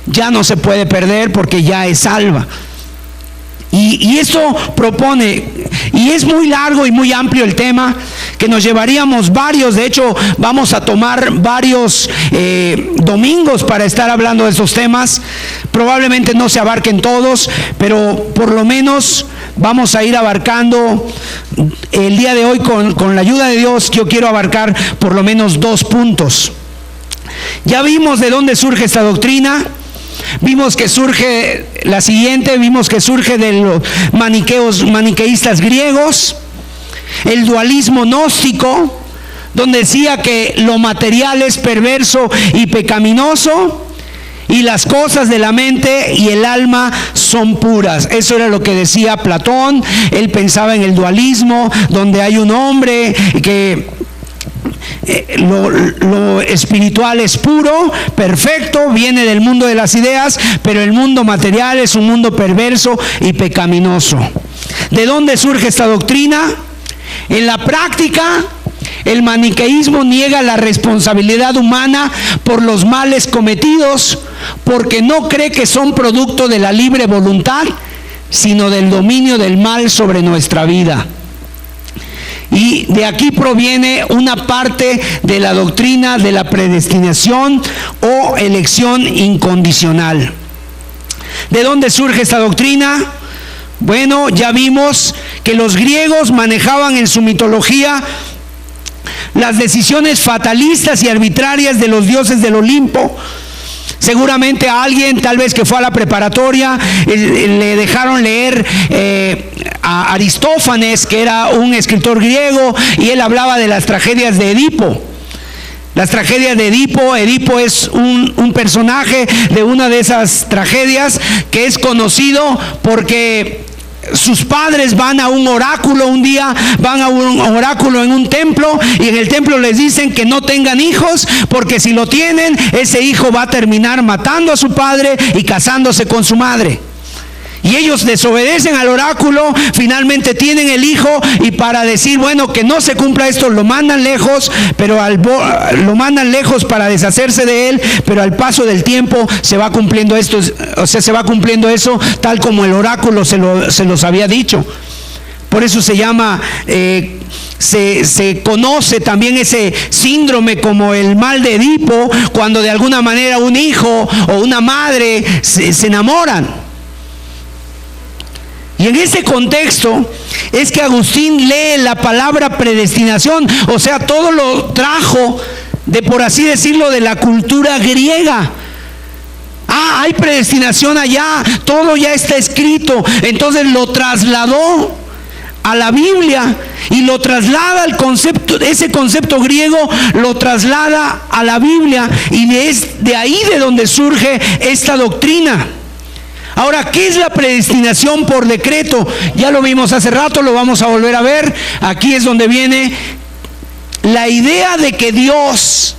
ya no se puede perder porque ya es salva. Y esto propone, y es muy largo y muy amplio el tema, que nos llevaríamos varios, de hecho vamos a tomar varios domingos para estar hablando de esos temas. Probablemente no se abarquen todos, pero por lo menos vamos a ir abarcando. El día de hoy, con la ayuda de Dios, yo quiero abarcar por lo menos 2 puntos. Ya vimos de dónde surge esta doctrina. Vimos que surge la siguiente, vimos que surge de los maniqueístas griegos, el dualismo gnóstico, donde decía que lo material es perverso y pecaminoso, y las cosas de la mente y el alma son puras. Eso era lo que decía Platón. Él pensaba en el dualismo, donde hay un hombre que lo espiritual es puro, perfecto, viene del mundo de las ideas, pero el mundo material es un mundo perverso y pecaminoso. ¿De dónde surge esta doctrina? En la práctica, el maniqueísmo niega la responsabilidad humana por los males cometidos, porque no cree que son producto de la libre voluntad, sino del dominio del mal sobre nuestra vida. Y de aquí proviene una parte de la doctrina de la predestinación o elección incondicional. ¿De dónde surge esta doctrina? Bueno, ya vimos que los griegos manejaban en su mitología las decisiones fatalistas y arbitrarias de los dioses del Olimpo. Seguramente a alguien, tal vez que fue a la preparatoria, le dejaron leer a Aristófanes, que era un escritor griego, y él hablaba de las tragedias de Edipo. Las tragedias de Edipo. Edipo es un personaje de una de esas tragedias que es conocido porque sus padres van a un oráculo un día, van a un oráculo en un templo, y en el templo les dicen que no tengan hijos, porque si lo tienen, ese hijo va a terminar matando a su padre y casándose con su madre. Y ellos desobedecen al oráculo, finalmente tienen el hijo, y para decir, bueno, que no se cumpla esto, lo mandan lejos, pero lo mandan lejos para deshacerse de él, pero al paso del tiempo se va cumpliendo esto, o sea, se va cumpliendo eso tal como el oráculo se los había dicho. Por eso se llama, se conoce también ese síndrome como el mal de Edipo, cuando de alguna manera un hijo o una madre se enamoran. Y en ese contexto es que Agustín lee la palabra predestinación, o sea, todo lo trajo de, por así decirlo, de la cultura griega. Ah, hay predestinación allá, todo ya está escrito. Entonces lo trasladó a la Biblia y lo traslada al concepto, ese concepto griego lo traslada a la Biblia, y es de ahí de donde surge esta doctrina. Ahora, ¿qué es la predestinación por decreto? Ya lo vimos hace rato, lo vamos a volver a ver. Aquí es donde viene la idea de que Dios,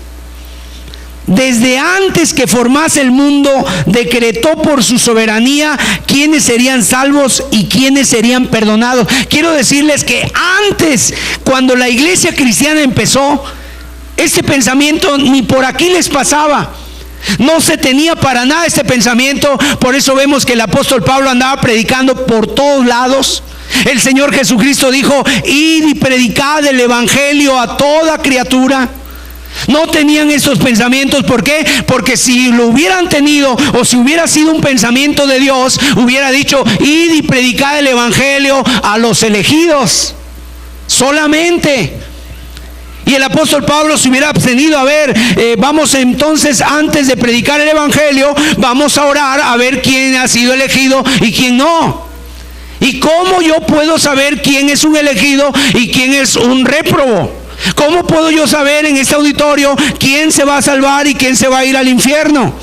desde antes que formase el mundo, decretó por su soberanía quiénes serían salvos y quiénes serían perdonados. Quiero decirles que antes, cuando la iglesia cristiana empezó, este pensamiento ni por aquí les pasaba. No se tenía para nada este pensamiento. Por eso vemos que el apóstol Pablo andaba predicando por todos lados. El Señor Jesucristo dijo: id y predicad el evangelio a toda criatura. No tenían esos pensamientos. ¿Por qué? Porque si lo hubieran tenido, o si hubiera sido un pensamiento de Dios, hubiera dicho: id y predicad el evangelio a los elegidos solamente. Y el apóstol Pablo se hubiera abstenido. A ver, vamos entonces, antes de predicar el evangelio, vamos a orar a ver quién ha sido elegido y quién no. ¿Y cómo yo puedo saber quién es un elegido y quién es un réprobo? ¿Cómo puedo yo saber en este auditorio quién se va a salvar y quién se va a ir al infierno?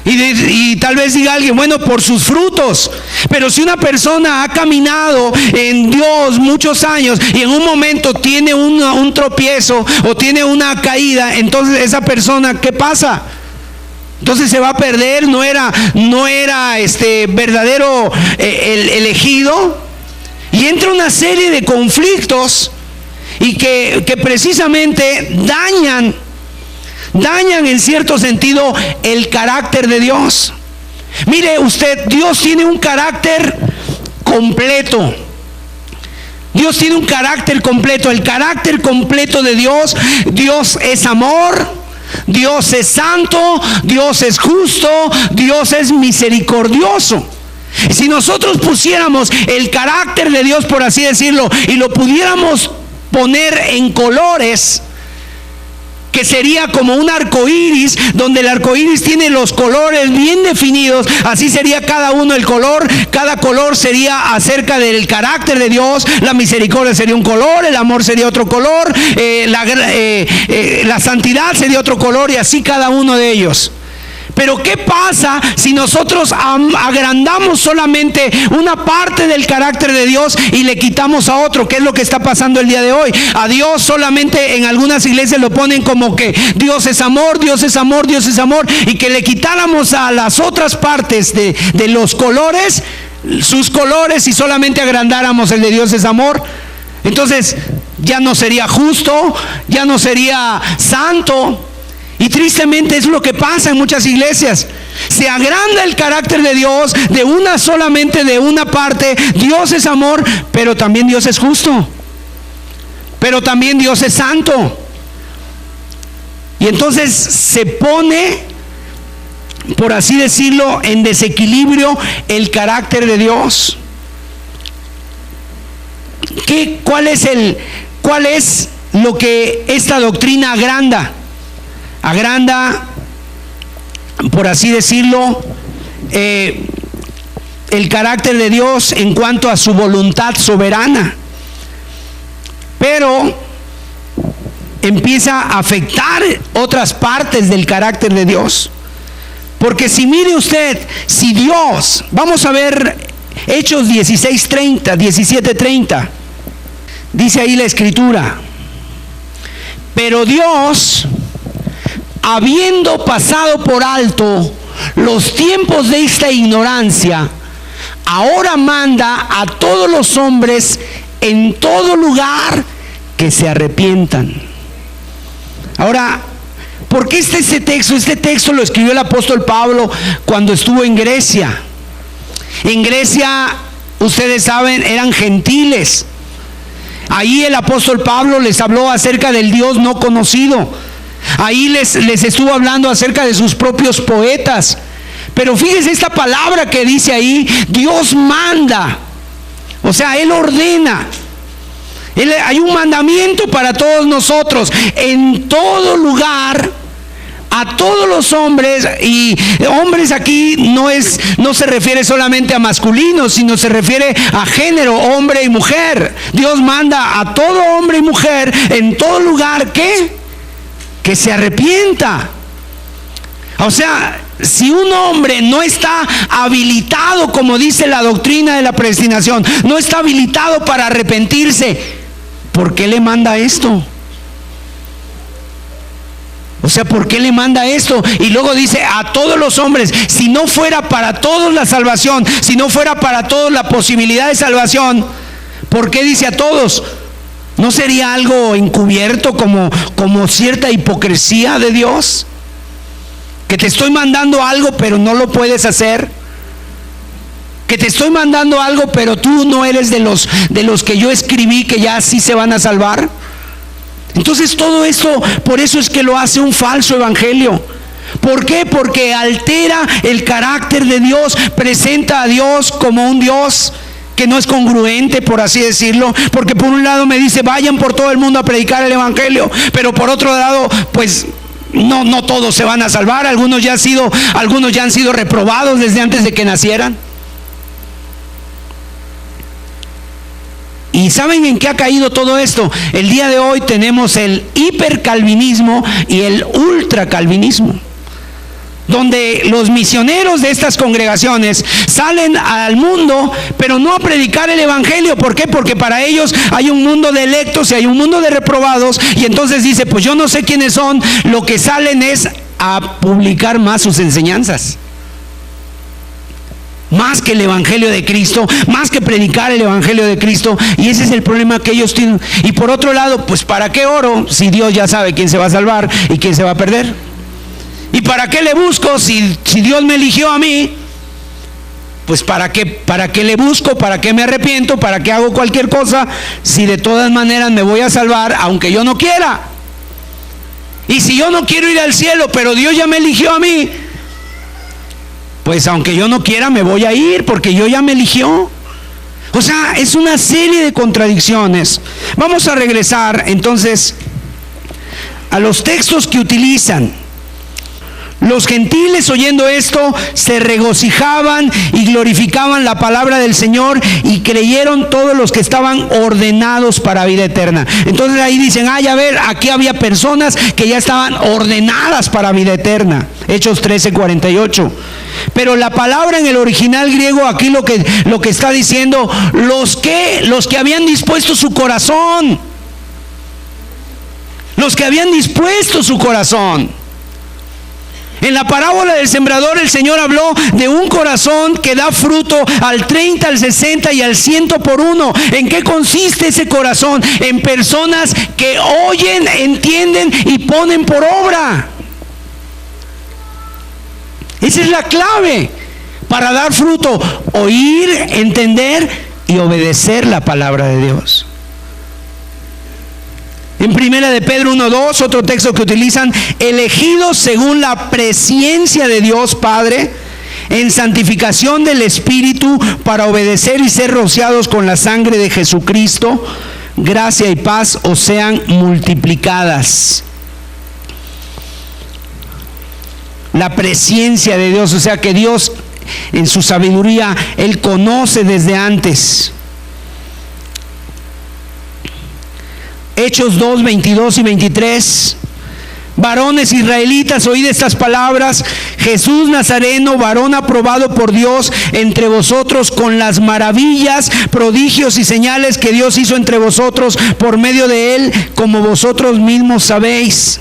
Y tal vez diga alguien: bueno, por sus frutos. Pero si una persona ha caminado en Dios muchos años y en un momento tiene un tropiezo o tiene una caída, entonces esa persona, ¿qué pasa? Entonces se va a perder. No era verdadero el elegido. Y entra una serie de conflictos y que precisamente dañan en cierto sentido el carácter de Dios. Mire usted, Dios tiene un carácter completo. Dios tiene un carácter completo. El carácter completo de Dios: Dios es amor, Dios es santo, Dios es justo, Dios es misericordioso. Si nosotros pusiéramos el carácter de Dios, por así decirlo, y lo pudiéramos poner en colores, que sería como un arco iris, donde el arco iris tiene los colores bien definidos, así sería cada uno el color. Cada color sería acerca del carácter de Dios. La misericordia sería un color, el amor sería otro color, la santidad sería otro color, y así cada uno de ellos. Pero ¿qué pasa si nosotros agrandamos solamente una parte del carácter de Dios y le quitamos a otro? ¿Qué es lo que está pasando el día de hoy? A Dios solamente en algunas iglesias lo ponen como que Dios es amor, Dios es amor, Dios es amor, y que le quitáramos a las otras partes de los colores, sus colores, y solamente agrandáramos el de Dios es amor. Entonces ya no sería justo, ya no sería santo. Y tristemente es lo que pasa en muchas iglesias. Se agranda el carácter de Dios solamente de una parte. Dios es amor, pero también Dios es justo, pero también Dios es santo. Y entonces se pone, por así decirlo, en desequilibrio el carácter de Dios. ¿Cuál es lo que esta doctrina agranda? Agranda, por así decirlo, el carácter de Dios en cuanto a su voluntad soberana, pero empieza a afectar otras partes del carácter de Dios. Porque si mire usted, si Dios, vamos a ver Hechos 17:30, dice ahí la escritura: pero Dios, habiendo pasado por alto los tiempos de esta ignorancia, ahora manda a todos los hombres en todo lugar que se arrepientan. Ahora, ¿por qué está este texto? Este texto lo escribió el apóstol Pablo cuando estuvo en Grecia. En Grecia, ustedes saben, eran gentiles. Ahí el apóstol Pablo les habló acerca del Dios no conocido. Ahí les estuvo hablando acerca de sus propios poetas. Pero fíjese esta palabra que dice ahí: Dios manda. O sea, Él ordena. Hay un mandamiento para todos nosotros. En todo lugar, a todos los hombres. Y hombres aquí no se refiere solamente a masculinos, sino se refiere a género, hombre y mujer. Dios manda a todo hombre y mujer en todo lugar que se arrepienta. O sea, si un hombre no está habilitado, como dice la doctrina de la predestinación, no está habilitado para arrepentirse, ¿por qué le manda esto? O sea, ¿por qué le manda esto? Y luego dice a todos los hombres. Si no fuera para todos la salvación, si no fuera para todos la posibilidad de salvación, ¿por qué dice a todos? ¿No sería algo encubierto, como cierta hipocresía de Dios? Que te estoy mandando algo pero no lo puedes hacer. Que te estoy mandando algo pero tú no eres de los que yo escribí que ya sí se van a salvar. Entonces todo esto, por eso es que lo hace un falso evangelio. ¿Por qué? Porque altera el carácter de Dios, presenta a Dios como un Dios que no es congruente, por así decirlo. Porque por un lado me dice, vayan por todo el mundo a predicar el evangelio, pero por otro lado, pues no todos se van a salvar. Algunos ya han sido reprobados desde antes de que nacieran. ¿Y saben en qué ha caído todo esto? El día de hoy tenemos el hipercalvinismo y el ultracalvinismo, donde los misioneros de estas congregaciones salen al mundo, pero no a predicar el evangelio. ¿Por qué? Porque para ellos hay un mundo de electos y hay un mundo de reprobados, y entonces dice, pues yo no sé quiénes son, lo que salen es a publicar más sus enseñanzas. Más que el evangelio de Cristo, más que predicar el evangelio de Cristo. Y ese es el problema que ellos tienen. Y por otro lado, pues ¿para qué oro si Dios ya sabe quién se va a salvar y quién se va a perder? ¿Y para qué le busco si Dios me eligió a mí? Pues ¿para qué le busco? ¿Para qué me arrepiento? ¿Para qué hago cualquier cosa si de todas maneras me voy a salvar aunque yo no quiera? Y si yo no quiero ir al cielo, pero Dios ya me eligió a mí, pues aunque yo no quiera me voy a ir porque yo ya me eligió. O sea, es una serie de contradicciones. Vamos a regresar entonces a los textos que utilizan. Los gentiles, oyendo esto, se regocijaban y glorificaban la palabra del Señor, y creyeron todos los que estaban ordenados para vida eterna. Entonces ahí dicen, a ver, aquí había personas que ya estaban ordenadas para vida eterna. Hechos 13:48. Pero la palabra en el original griego aquí lo que está diciendo, los que habían dispuesto su corazón. Los que habían dispuesto su corazón. En la parábola del sembrador, el Señor habló de un corazón que da fruto al 30, al 60 y al 100 por uno. ¿En qué consiste ese corazón? En personas que oyen, entienden y ponen por obra. Esa es la clave para dar fruto: oír, entender y obedecer la palabra de Dios. En primera de Pedro 1:2, otro texto que utilizan, elegidos según la presciencia de Dios Padre, en santificación del Espíritu, para obedecer y ser rociados con la sangre de Jesucristo, gracia y paz os sean multiplicadas. La presciencia de Dios, o sea que Dios en su sabiduría, Él conoce desde antes. Hechos 2, 22 y 23. Varones israelitas, oíd estas palabras: Jesús Nazareno, varón aprobado por Dios entre vosotros con las maravillas, prodigios y señales que Dios hizo entre vosotros por medio de él, como vosotros mismos sabéis.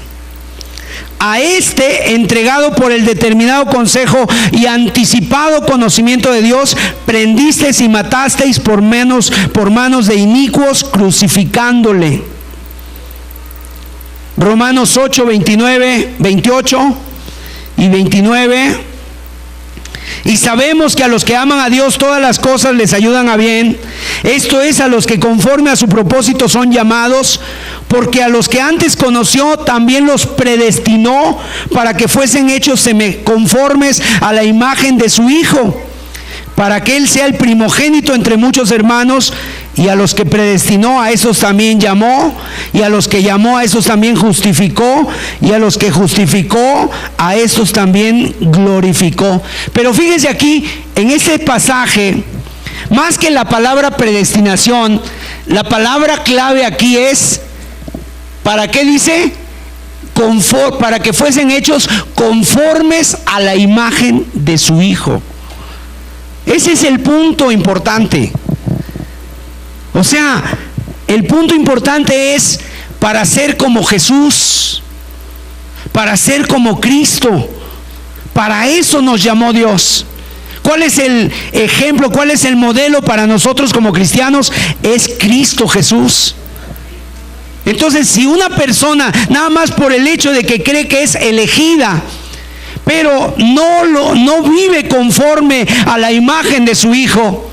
A este, entregado por el determinado consejo y anticipado conocimiento de Dios, prendisteis y matasteis por manos de inicuos, crucificándole. Romanos 8, 29, 28 y 29. Y sabemos que a los que aman a Dios todas las cosas les ayudan a bien. Esto es, a los que conforme a su propósito son llamados, porque a los que antes conoció también los predestinó para que fuesen hechos conformes a la imagen de su Hijo, para que Él sea el primogénito entre muchos hermanos. Y a los que predestinó, a esos también llamó, y a los que llamó, a esos también justificó, y a los que justificó, a esos también glorificó. Pero fíjense aquí, en este pasaje, más que la palabra predestinación, la palabra clave aquí es, ¿para qué dice? Para que fuesen hechos conformes a la imagen de su Hijo. Ese es el punto importante. O sea, el punto importante es para ser como Jesús, para ser como Cristo. Para eso nos llamó Dios. ¿Cuál es el ejemplo? ¿Cuál es el modelo para nosotros como cristianos? Es Cristo Jesús. Entonces, si una persona, nada más por el hecho de que cree que es elegida, pero no vive conforme a la imagen de su hijo,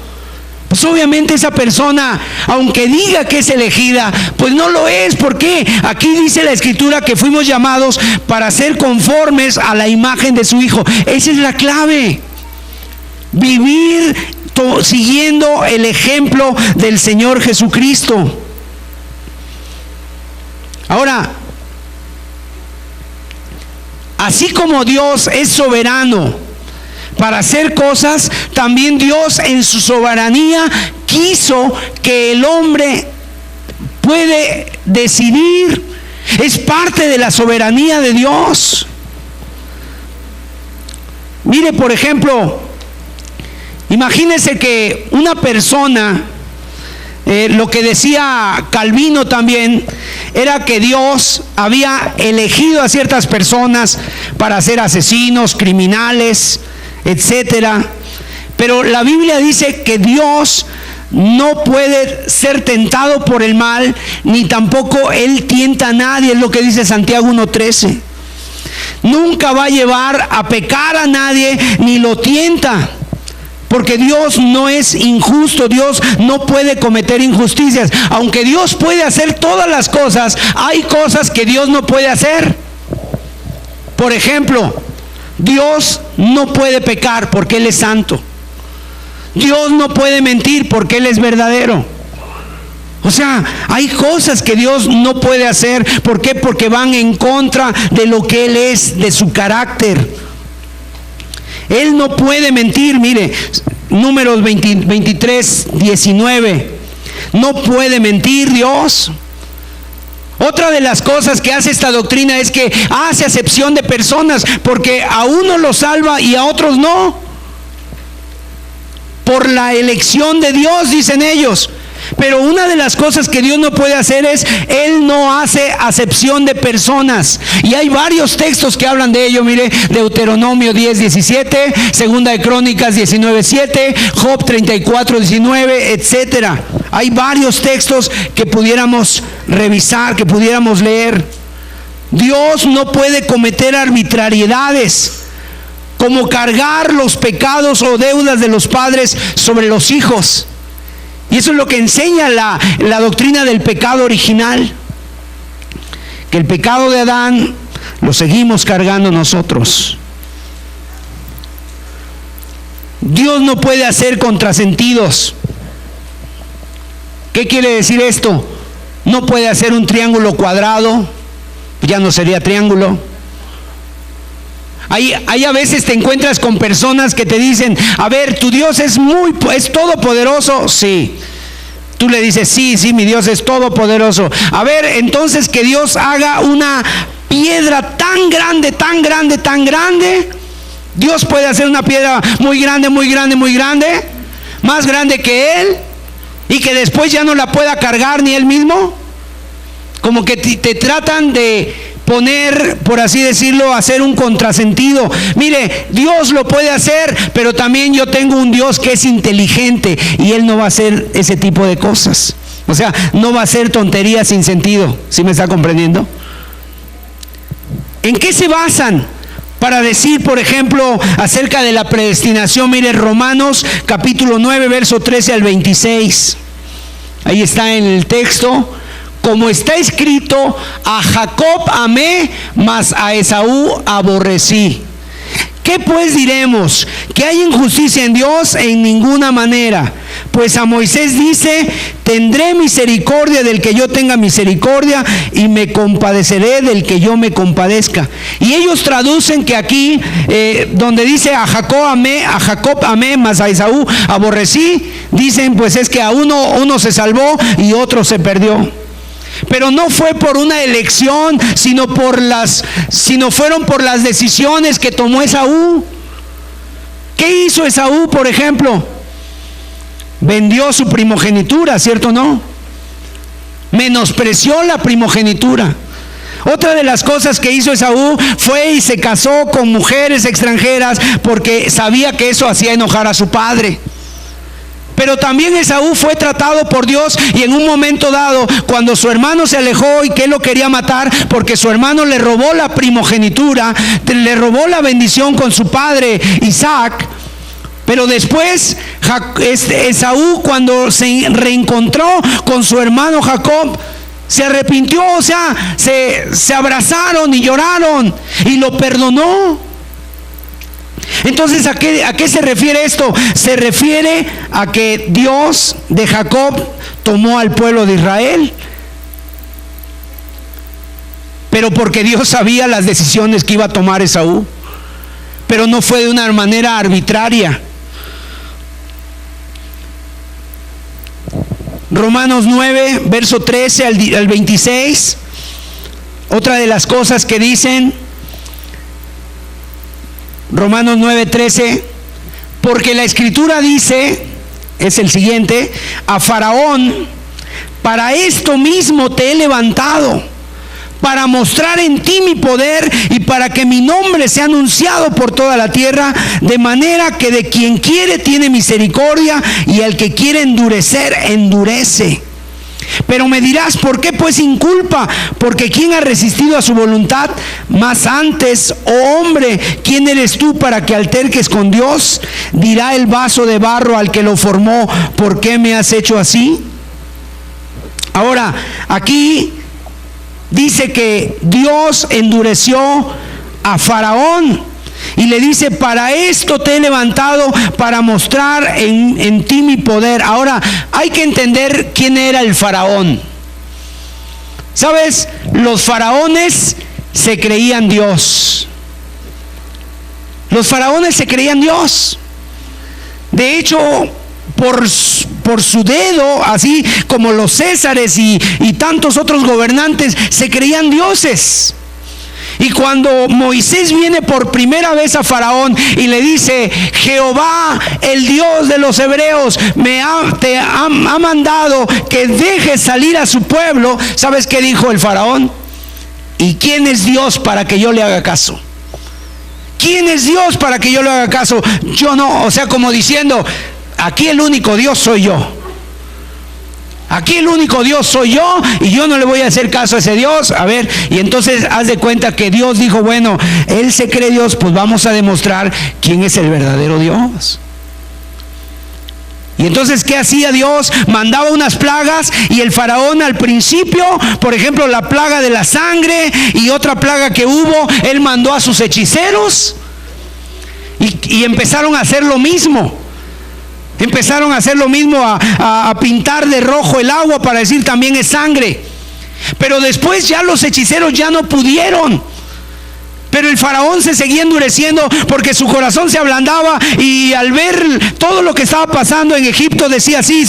pues obviamente esa persona, aunque diga que es elegida, pues no lo es. ¿Por qué? Aquí dice la Escritura que fuimos llamados para ser conformes a la imagen de su hijo. Esa es la clave. Vivir siguiendo el ejemplo del Señor Jesucristo. Ahora, así como Dios es soberano para hacer cosas, también Dios en su soberanía quiso que el hombre puede decidir. Es parte de la soberanía de Dios. Mire, por ejemplo, imagínese que una persona, lo que decía Calvino también, era que Dios había elegido a ciertas personas para ser asesinos, criminales, etcétera. Pero la Biblia dice que Dios no puede ser tentado por el mal, ni tampoco Él tienta a nadie, es lo que dice Santiago 1:13. Nunca va a llevar a pecar a nadie, ni lo tienta. Porque Dios no es injusto, Dios no puede cometer injusticias. Aunque Dios puede hacer todas las cosas, hay cosas que Dios no puede hacer. Por ejemplo, Dios no puede pecar porque Él es santo. Dios no puede mentir porque Él es verdadero. O sea, hay cosas que Dios no puede hacer. ¿Por qué? Porque van en contra de lo que Él es, de su carácter. Él no puede mentir. Mire, Números 23:19. No puede mentir Dios. Otra de las cosas que hace esta doctrina es que hace acepción de personas, porque a uno lo salva y a otros no. Por la elección de Dios, dicen ellos. Pero una de las cosas que Dios no puede hacer es, Él no hace acepción de personas. Y hay varios textos que hablan de ello. Mire, Deuteronomio 10:17, Segunda de Crónicas 19:7, Job 34:19, etcétera. Hay varios textos que pudiéramos revisar, que pudiéramos leer. Dios no puede cometer arbitrariedades, como cargar los pecados o deudas de los padres sobre los hijos. Y eso es lo que enseña la doctrina del pecado original, que el pecado de Adán lo seguimos cargando nosotros. Dios no puede hacer contrasentidos. ¿Qué quiere decir esto? No puede hacer un triángulo cuadrado, ya no sería triángulo. Ahí a veces te encuentras con personas que te dicen, a ver, tu Dios es todopoderoso. Sí. Tú le dices, sí, mi Dios es todopoderoso. A ver, entonces que Dios haga una piedra tan grande, tan grande, tan grande. Dios puede hacer una piedra muy grande, muy grande, muy grande, más grande que Él, y que después ya no la pueda cargar ni Él mismo. Como que te tratan de poner, por así decirlo, hacer un contrasentido. Mire, Dios lo puede hacer, pero también yo tengo un Dios que es inteligente y Él no va a hacer ese tipo de cosas. O sea, no va a hacer tonterías sin sentido. ¿Sí me está comprendiendo? ¿En qué se basan para decir, por ejemplo, acerca de la predestinación? Mire, Romanos capítulo 9, verso 13 al 26. Ahí está en el texto. Como está escrito, a Jacob amé, mas a Esaú aborrecí. ¿Qué pues diremos? ¿Que hay injusticia en Dios? En ninguna manera. Pues a Moisés dice, tendré misericordia del que yo tenga misericordia y me compadeceré del que yo me compadezca. Y ellos traducen que aquí, donde dice a Jacob amé, mas a Esaú aborrecí, dicen pues es que a uno se salvó y otro se perdió. Pero no fue por una elección, sino fueron por las decisiones que tomó Esaú. ¿Qué hizo Esaú, por ejemplo? Vendió su primogenitura, ¿cierto o no? Menospreció la primogenitura. Otra de las cosas que hizo Esaú fue y se casó con mujeres extranjeras porque sabía que eso hacía enojar a su padre. Pero también Esaú fue tratado por Dios, y en un momento dado, cuando su hermano se alejó y que él lo quería matar porque su hermano le robó la primogenitura, le robó la bendición con su padre Isaac. Pero después Esaú, cuando se reencontró con su hermano Jacob, se arrepintió, o sea, se abrazaron y lloraron y lo perdonó. Entonces, ¿a qué se refiere esto? Se refiere a que Dios de Jacob tomó al pueblo de Israel, pero porque Dios sabía las decisiones que iba a tomar Esaú, pero no fue de una manera arbitraria. Romanos 9, verso 13 al 26, otra de las cosas que dicen, Romanos 9, 13, porque la Escritura dice, es el siguiente: a Faraón, para esto mismo te he levantado, para mostrar en ti mi poder y para que mi nombre sea anunciado por toda la tierra, de manera que de quien quiere tiene misericordia y al que quiere endurecer, endurece. Pero me dirás, ¿por qué pues inculpa? Porque ¿quién ha resistido a su voluntad? Más antes, oh hombre, ¿quién eres tú para que alterques con Dios? Dirá el vaso de barro al que lo formó, ¿por qué me has hecho así? Ahora, aquí dice que Dios endureció a Faraón y le dice: para esto te he levantado, para mostrar en ti mi poder. Ahora, hay que entender quién era el faraón. ¿Sabes? Los faraones se creían Dios. Los faraones se creían Dios. De hecho, por su dedo, así como los césares y tantos otros gobernantes, se creían dioses. Y cuando Moisés viene por primera vez a Faraón y le dice: Jehová, el Dios de los hebreos, te ha mandado que dejes salir a su pueblo, ¿sabes qué dijo el Faraón? ¿Y quién es Dios para que yo le haga caso? ¿Quién es Dios para que yo le haga caso? Yo no. O sea, como diciendo: aquí el único Dios soy yo. Aquí el único Dios soy yo, y yo no le voy a hacer caso a ese Dios. A ver, y entonces haz de cuenta que Dios dijo: bueno, él se cree Dios, pues vamos a demostrar quién es el verdadero Dios. Y entonces, ¿qué hacía Dios? Mandaba unas plagas, y el faraón al principio, por ejemplo, la plaga de la sangre y otra plaga que hubo, él mandó a sus hechiceros y empezaron a hacer lo mismo. Empezaron a hacer lo mismo, a pintar de rojo el agua para decir también es sangre. Pero después ya los hechiceros ya no pudieron. Pero el faraón se seguía endureciendo porque su corazón se ablandaba, y al ver todo lo que estaba pasando en Egipto decía: sí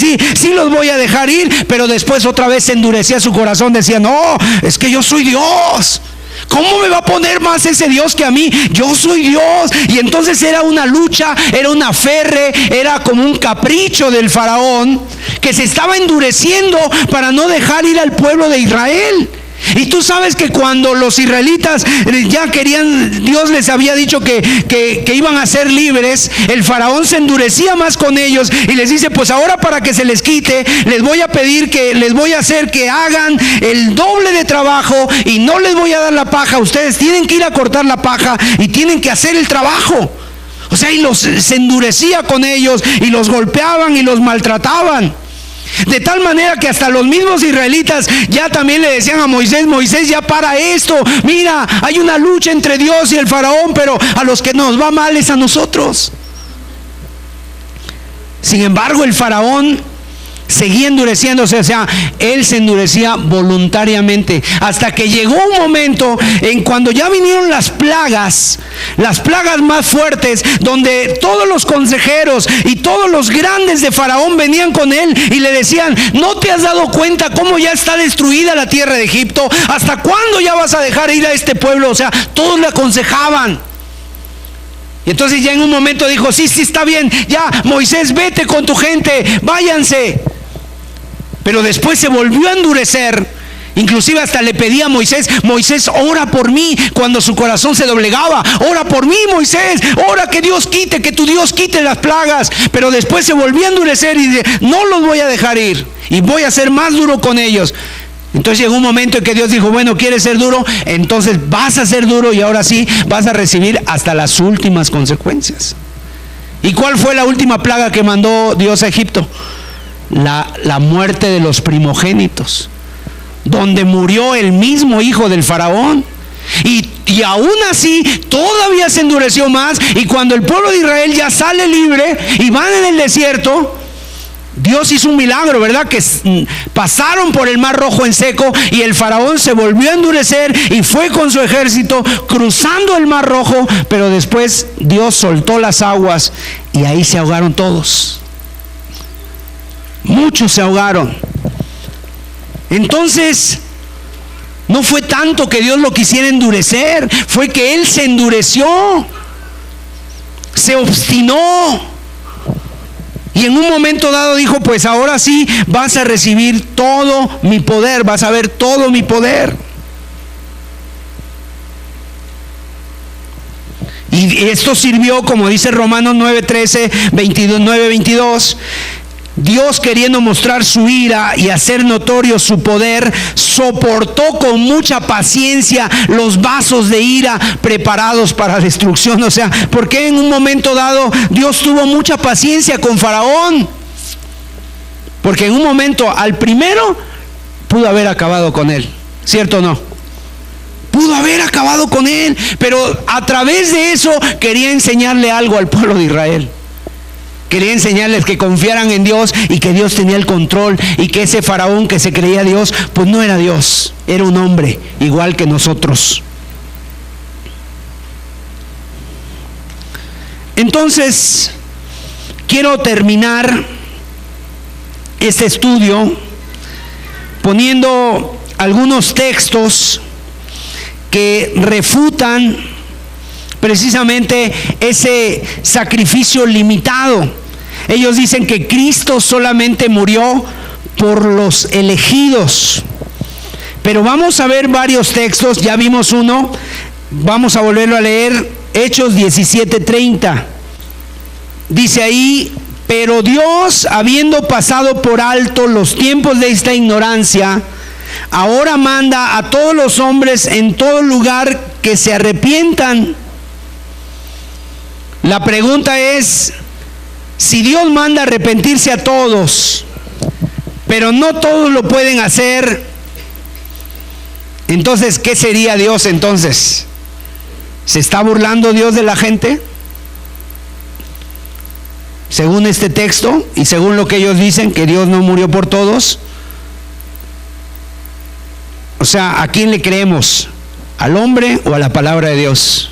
los voy a dejar ir. Pero después otra vez se endurecía su corazón, decía: no, es que yo soy Dios. ¿Cómo me va a poner más ese Dios que a mí? Yo soy Dios. Y entonces era una lucha, era una ferre, era como un capricho del faraón que se estaba endureciendo para no dejar ir al pueblo de Israel. Y tú sabes que cuando los israelitas ya querían, Dios les había dicho que iban a ser libres, el faraón se endurecía más con ellos y les dice: pues ahora, para que se les quite, les voy a pedir les voy a hacer que hagan el doble de trabajo, y no les voy a dar la paja. Ustedes tienen que ir a cortar la paja y tienen que hacer el trabajo. O sea, y se endurecía con ellos y los golpeaban y los maltrataban. De tal manera que hasta los mismos israelitas ya también le decían a Moisés: Moisés, ya para esto, mira, hay una lucha entre Dios y el faraón, pero a los que nos va mal es a nosotros. Sin embargo, el faraón seguía endureciéndose, o sea, él se endurecía voluntariamente, hasta que llegó un momento en cuando ya vinieron las plagas más fuertes, donde todos los consejeros y todos los grandes de Faraón venían con él y le decían: ¿no te has dado cuenta cómo ya está destruida la tierra de Egipto? ¿Hasta cuándo ya vas a dejar ir a este pueblo? O sea, todos le aconsejaban. Y entonces ya en un momento dijo: sí, está bien, ya Moisés, vete con tu gente, váyanse. Pero después se volvió a endurecer, Inclusive hasta le pedía a Moisés: Moisés, ora por mí. Cuando su corazón se doblegaba: ora por mí, Moisés, ora que Dios quite, que tu Dios quite las plagas. Pero después se volvió a endurecer y dice: no los voy a dejar ir, y voy a ser más duro con ellos. Entonces llegó un momento en que Dios dijo: bueno, ¿quieres ser duro? Entonces vas a ser duro, y ahora sí vas a recibir hasta las últimas consecuencias. ¿Y cuál fue la última plaga que mandó Dios a Egipto? La muerte de los primogénitos, donde murió el mismo hijo del faraón. Y aún así todavía se endureció más. Y cuando el pueblo de Israel ya sale libre y van en el desierto, Dios hizo un milagro, ¿verdad? Que pasaron por el Mar Rojo en seco, y el faraón se volvió a endurecer y fue con su ejército cruzando el Mar Rojo. Pero después Dios soltó las aguas y ahí se ahogaron todos. Muchos se ahogaron. Entonces, no fue tanto que Dios lo quisiera endurecer, fue que Él se endureció, se obstinó, y en un momento dado dijo: pues ahora sí vas a recibir todo mi poder, vas a ver todo mi poder. Y esto sirvió, como dice Romanos 9:13, 9:22. Dios, queriendo mostrar su ira y hacer notorio su poder, soportó con mucha paciencia los vasos de ira preparados para destrucción. O sea, porque en un momento dado Dios tuvo mucha paciencia con Faraón? Porque en un momento, al primero, pudo haber acabado con él, ¿cierto o no? Pudo haber acabado con él, pero a través de eso quería enseñarle algo al pueblo de Israel. Quería enseñarles que confiaran en Dios y que Dios tenía el control, y que ese faraón que se creía Dios, pues no era Dios, era un hombre igual que nosotros. Entonces, quiero terminar este estudio poniendo algunos textos que refutan precisamente ese sacrificio limitado. Ellos dicen que Cristo solamente murió por los elegidos. Pero vamos a ver varios textos. Ya vimos uno, vamos a volverlo a leer. Hechos 17:30. Dice ahí: pero Dios, habiendo pasado por alto los tiempos de esta ignorancia, ahora manda a todos los hombres en todo lugar que se arrepientan. La pregunta es: si Dios manda arrepentirse a todos, pero no todos lo pueden hacer, entonces, ¿qué sería Dios entonces? ¿Se está burlando Dios de la gente? Según este texto y según lo que ellos dicen, que Dios no murió por todos. O sea, ¿a quién le creemos? ¿Al hombre o a la palabra de Dios?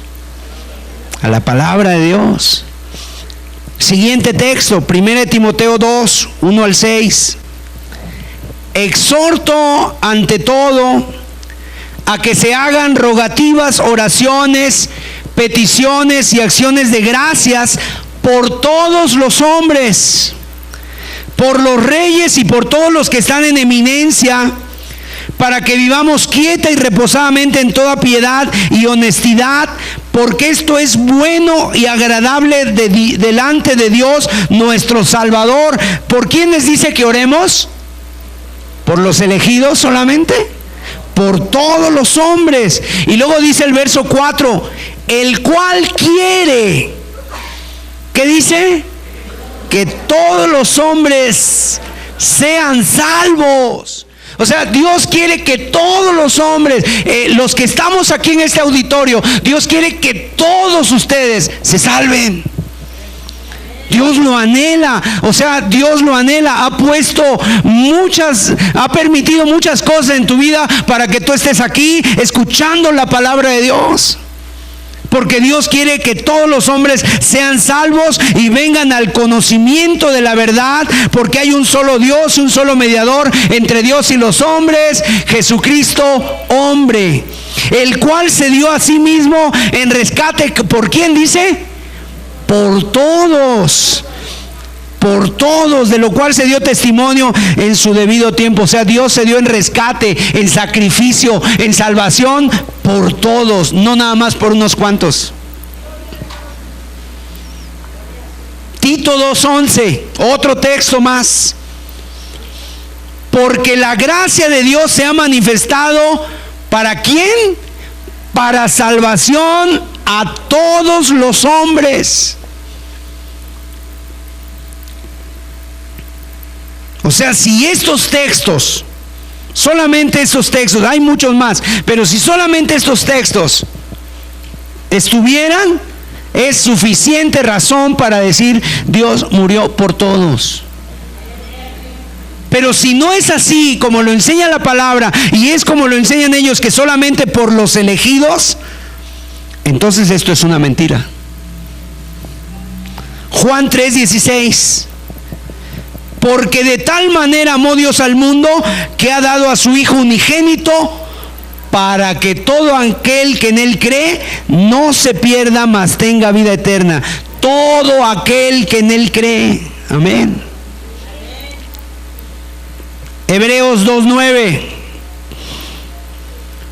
A la palabra de Dios. Siguiente texto, 1 Timoteo 2, 1 al 6. Exhorto ante todo a que se hagan rogativas, oraciones, peticiones y acciones de gracias por todos los hombres, por los reyes y por todos los que están en eminencia, para que vivamos quieta y reposadamente en toda piedad y honestidad, porque esto es bueno y agradable delante de Dios nuestro Salvador. ¿Por quiénes dice que oremos? ¿Por los elegidos solamente? Por todos los hombres. Y luego dice el verso 4, el cual quiere, ¿qué dice? Que todos los hombres sean salvos. O sea, Dios quiere que todos los hombres, los que estamos aquí en este auditorio, Dios quiere que todos ustedes se salven. Dios lo anhela, o sea, Dios lo anhela. Ha permitido muchas cosas en tu vida para que tú estés aquí escuchando la palabra de Dios. Porque Dios quiere que todos los hombres sean salvos y vengan al conocimiento de la verdad, porque hay un solo Dios, un solo mediador entre Dios y los hombres, Jesucristo hombre, el cual se dio a sí mismo en rescate. ¿Por quién dice? Por todos. por todos, de lo cual se dio testimonio en su debido tiempo. O sea, Dios se dio en rescate, en sacrificio, en salvación por todos, no nada más por unos cuantos. Tito 2:11, otro texto más. Porque la gracia de Dios se ha manifestado, ¿para quién? Para salvación a todos los hombres. O sea, si estos textos, solamente estos textos, hay muchos más, pero si solamente estos textos estuvieran, es suficiente razón para decir Dios murió por todos. Pero si no es así, como lo enseña la palabra, y es como lo enseñan ellos, que solamente por los elegidos, entonces esto es una mentira. Juan 3:16. Porque de tal manera amó Dios al mundo, que ha dado a su Hijo unigénito, para que todo aquel que en Él cree no se pierda, mas tenga vida eterna. Todo aquel que en Él cree. Amén. Hebreos 2:9.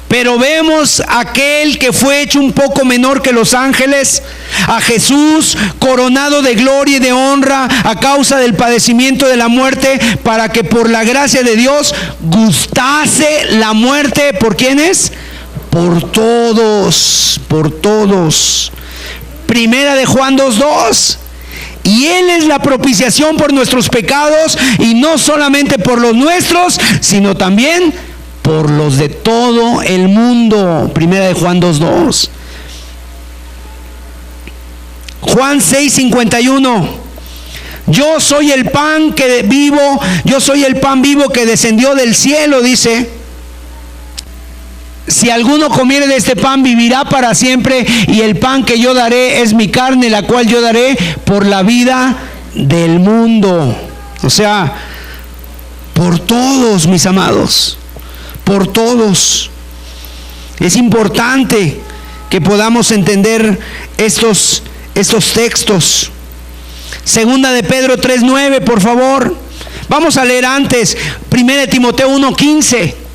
Pero vemos aquel que fue hecho un poco menor que los ángeles, a Jesús coronado de gloria y de honra a causa del padecimiento de la muerte, para que por la gracia de Dios gustase la muerte. ¿Por quiénes? Por todos, por todos. Primera de Juan 2:2. Y Él es la propiciación por nuestros pecados, y no solamente por los nuestros, sino también por los de todo el mundo. Primera de Juan 2:2. Juan 6:51. Yo soy el pan que vivo, yo soy el pan vivo que descendió del cielo, dice. Si alguno comiere de este pan, vivirá para siempre, y el pan que yo daré es mi carne, la cual yo daré por la vida del mundo. O sea, por todos, mis amados, por todos. Es importante que podamos entender estos textos. Segunda de Pedro 3:9, por favor. Vamos a leer antes. Primera de Timoteo 1:15.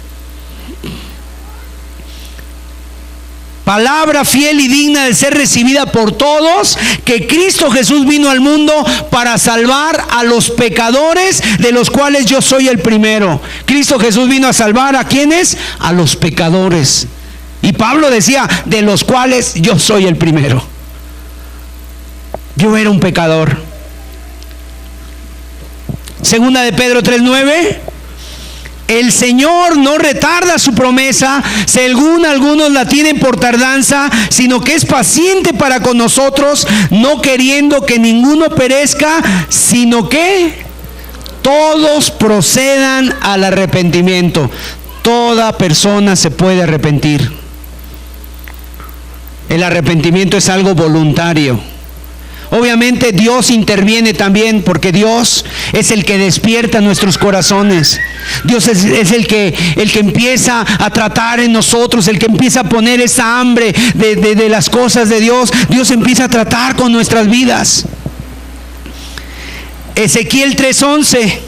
Palabra fiel y digna de ser recibida por todos, que Cristo Jesús vino al mundo para salvar a los pecadores, de los cuales yo soy el primero. Cristo Jesús vino a salvar ¿a quiénes? A los pecadores. Y Pablo decía, de los cuales yo soy el primero. Yo era un pecador. Segunda de Pedro 3:9. El Señor no retarda su promesa, según algunos la tienen por tardanza, sino que es paciente para con nosotros, no queriendo que ninguno perezca, sino que todos procedan al arrepentimiento. Toda persona se puede arrepentir. El arrepentimiento es algo voluntario. Obviamente Dios interviene también, porque Dios es el que despierta nuestros corazones. Dios es el que empieza a tratar en nosotros, el que empieza a poner esa hambre de las cosas de Dios. Dios empieza a tratar con nuestras vidas. Ezequiel 3:11.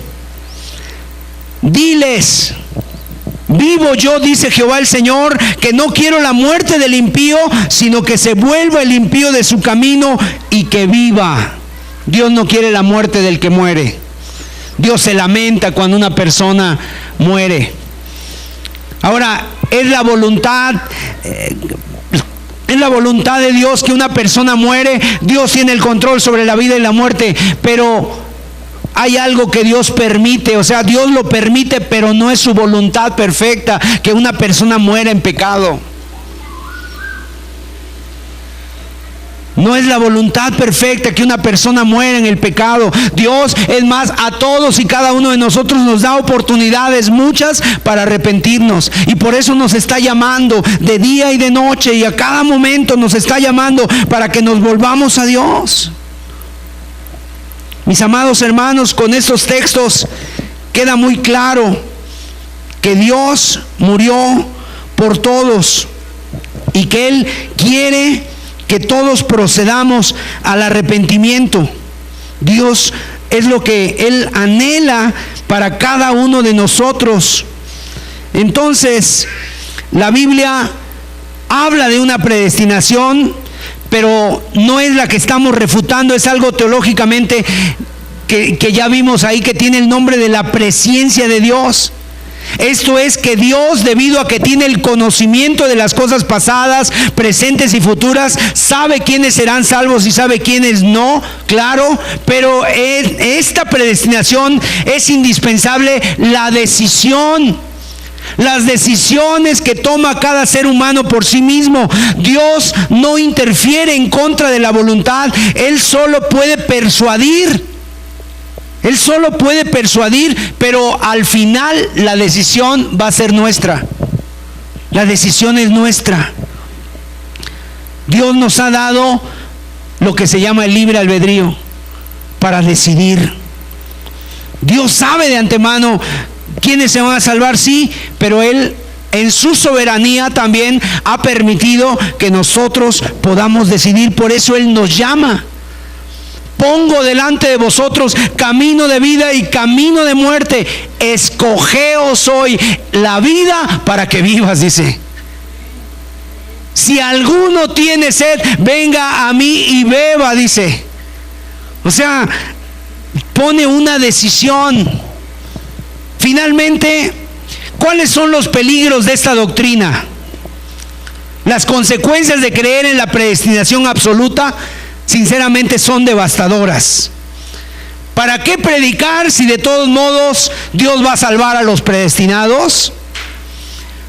Diles: vivo yo, dice Jehová el Señor, que no quiero la muerte del impío, sino que se vuelva el impío de su camino y que viva. Dios no quiere la muerte del que muere. Dios se lamenta cuando una persona muere. Ahora, es la voluntad de Dios que una persona muere. Dios tiene el control sobre la vida y la muerte, pero hay algo que Dios permite. O sea, Dios lo permite, pero no es su voluntad perfecta que una persona muera en pecado. No es la voluntad perfecta que una persona muera en el pecado. Dios, es más, a todos y cada uno de nosotros nos da oportunidades, muchas, para arrepentirnos. Y por eso nos está llamando de día y de noche, y a cada momento nos está llamando para que nos volvamos a Dios. Mis amados hermanos, con estos textos queda muy claro que Dios murió por todos y que Él quiere que todos procedamos al arrepentimiento. Dios es lo que Él anhela para cada uno de nosotros. Entonces, la Biblia habla de una predestinación, pero no es la que estamos refutando, es algo teológicamente que ya vimos ahí, que tiene el nombre de la presciencia de Dios. Esto es que Dios, debido a que tiene el conocimiento de las cosas pasadas, presentes y futuras, sabe quiénes serán salvos y sabe quiénes no, claro, pero en esta predestinación es indispensable la decisión. Las decisiones que toma cada ser humano por sí mismo. Dios no interfiere en contra de la voluntad. Él solo puede persuadir. Él solo puede persuadir, pero al final la decisión va a ser nuestra. La decisión es nuestra. Dios nos ha dado lo que se llama el libre albedrío para decidir. Dios sabe de antemano quiénes se van a salvar, sí, pero Él en su soberanía también ha permitido que nosotros podamos decidir. Por eso Él nos llama. Pongo delante de vosotros camino de vida y camino de muerte. Escogeos hoy la vida para que vivas, dice. Si alguno tiene sed, venga a mí y beba, dice. O sea, pone una decisión. Finalmente, ¿cuáles son los peligros de esta doctrina? Las consecuencias de creer en la predestinación absoluta, sinceramente, son devastadoras. ¿Para qué predicar si de todos modos Dios va a salvar a los predestinados?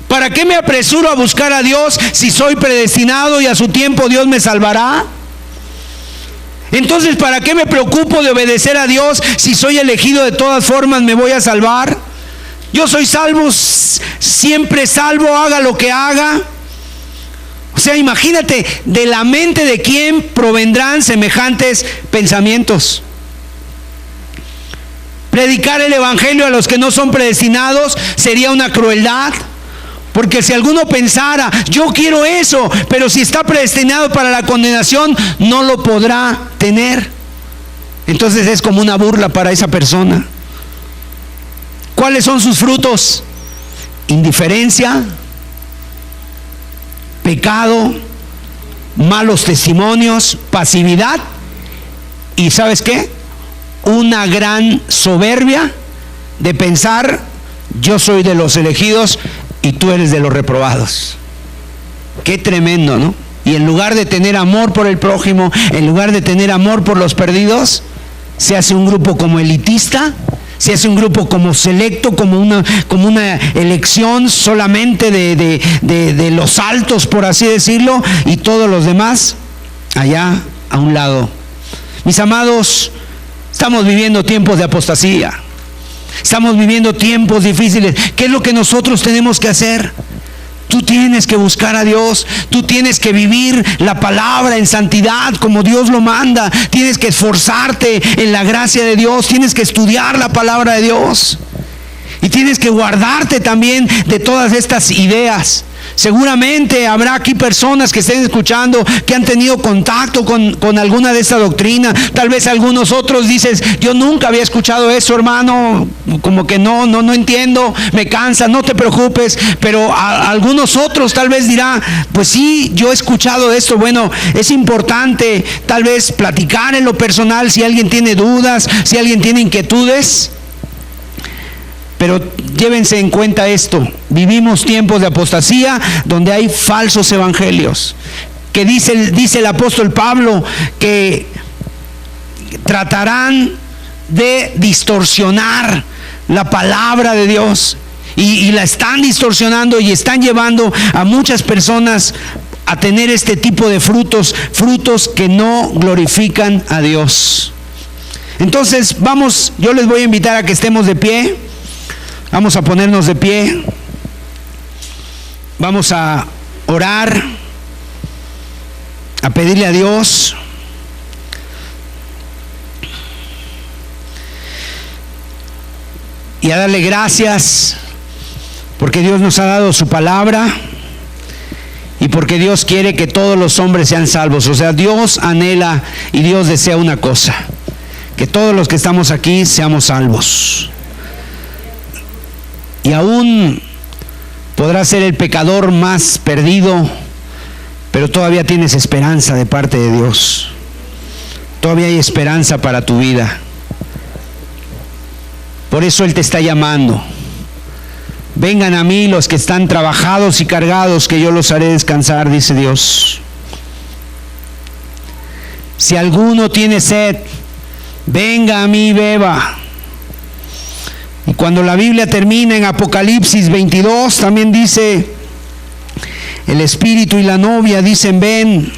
¿Para qué me apresuro a buscar a Dios si soy predestinado y a su tiempo Dios me salvará? Entonces, ¿para qué me preocupo de obedecer a Dios si soy elegido de todas formas me voy a salvar? Yo soy salvo, siempre salvo, haga lo que haga. O sea, imagínate, de la mente de quién provendrán semejantes pensamientos. Predicar el evangelio a los que no son predestinados sería una crueldad. Porque si alguno pensara, yo quiero eso, pero si está predestinado para la condenación, no lo podrá tener. Entonces es como una burla para esa persona. ¿Cuáles son sus frutos? Indiferencia, pecado, malos testimonios, pasividad y ¿sabes qué? Una gran soberbia de pensar, yo soy de los elegidos y tú eres de los reprobados. Qué tremendo, ¿no? Y en lugar de tener amor por el prójimo, en lugar de tener amor por los perdidos, se hace un grupo como elitista, se hace un grupo como selecto, como una elección solamente de los altos, por así decirlo, y todos los demás allá a un lado. Mis amados, estamos viviendo tiempos de apostasía. Estamos viviendo tiempos difíciles. ¿Qué es lo que nosotros tenemos que hacer? Tú tienes que buscar a Dios. Tú tienes que vivir la palabra en santidad como Dios lo manda. Tienes que esforzarte en la gracia de Dios. Tienes que estudiar la palabra de Dios. Y tienes que guardarte también de todas estas ideas. Seguramente habrá aquí personas que estén escuchando que han tenido contacto con alguna de esta doctrina. Tal vez algunos otros dices, yo nunca había escuchado eso, hermano, como que no entiendo, me cansa. No te preocupes, pero algunos otros tal vez dirán, pues sí, yo he escuchado esto. Bueno, es importante tal vez platicar en lo personal si alguien tiene dudas, si alguien tiene inquietudes. Pero llévense en cuenta esto: vivimos tiempos de apostasía donde hay falsos evangelios, que dice el apóstol Pablo que tratarán de distorsionar la palabra de Dios y la están distorsionando y están llevando a muchas personas a tener este tipo de frutos que no glorifican a Dios. Entonces yo les voy a invitar a que estemos de pie. Vamos a ponernos de pie, vamos a orar, a pedirle a Dios y a darle gracias porque Dios nos ha dado su palabra y porque Dios quiere que todos los hombres sean salvos. O sea, Dios anhela y Dios desea una cosa: que todos los que estamos aquí seamos salvos. Y aún podrás ser el pecador más perdido, pero todavía tienes esperanza de parte de Dios. Todavía hay esperanza para tu vida. Por eso Él te está llamando. Vengan a mí los que están trabajados y cargados, que yo los haré descansar, dice Dios. Si alguno tiene sed, venga a mí y beba. Y cuando la Biblia termina en Apocalipsis 22, también dice, el Espíritu y la novia dicen, ven.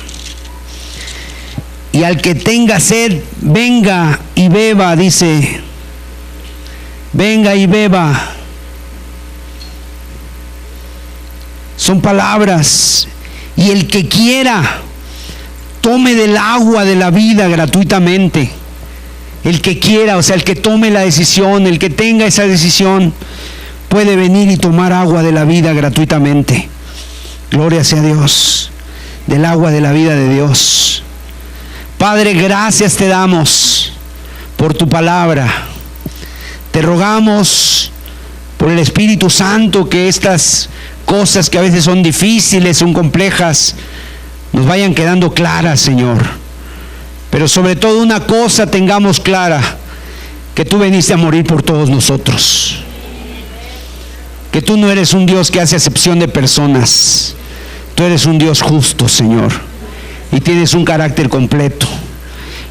Y al que tenga sed, venga y beba, dice. Venga y beba. Son palabras. Y el que quiera, tome del agua de la vida gratuitamente. El que quiera, o sea, el que tome la decisión, el que tenga esa decisión, puede venir y tomar agua de la vida gratuitamente. Gloria sea a Dios, del agua de la vida de Dios. Padre, gracias te damos por tu palabra. Te rogamos por el Espíritu Santo que estas cosas que a veces son difíciles, son complejas, nos vayan quedando claras, Señor. Pero sobre todo una cosa tengamos clara, que tú viniste a morir por todos nosotros. Que tú no eres un Dios que hace acepción de personas. Tú eres un Dios justo, Señor. Y tienes un carácter completo.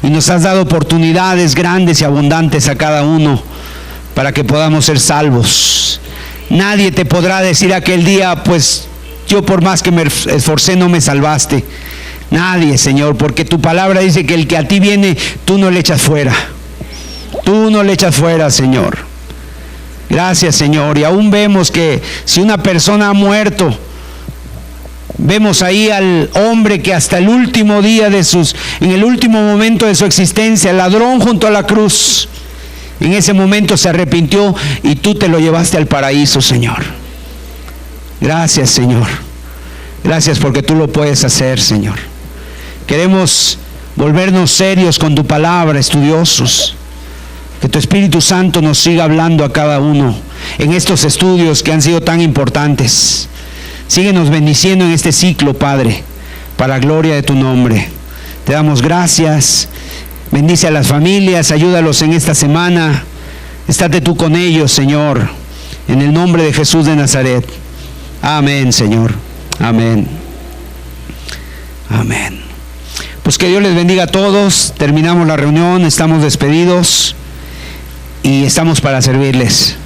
Y nos has dado oportunidades grandes y abundantes a cada uno para que podamos ser salvos. Nadie te podrá decir aquel día, pues yo por más que me esforcé no me salvaste. Nadie, Señor, porque tu palabra dice que el que a ti viene, tú no le echas fuera. Tú no le echas fuera, Señor. Gracias, Señor. Y aún vemos que si una persona ha muerto, vemos ahí al hombre que hasta el último día en el último momento de su existencia, el ladrón junto a la cruz, en ese momento se arrepintió y tú te lo llevaste al paraíso, Señor. Gracias, Señor. Gracias porque tú lo puedes hacer, Señor. Queremos volvernos serios con tu palabra, estudiosos. Que tu Espíritu Santo nos siga hablando a cada uno en estos estudios que han sido tan importantes. Síguenos bendiciendo en este ciclo, Padre, para gloria de tu nombre. Te damos gracias. Bendice a las familias, ayúdalos en esta semana. Estate tú con ellos, Señor, en el nombre de Jesús de Nazaret. Amén, Señor. Amén. Amén. Pues que Dios les bendiga a todos. Terminamos la reunión, estamos despedidos y estamos para servirles.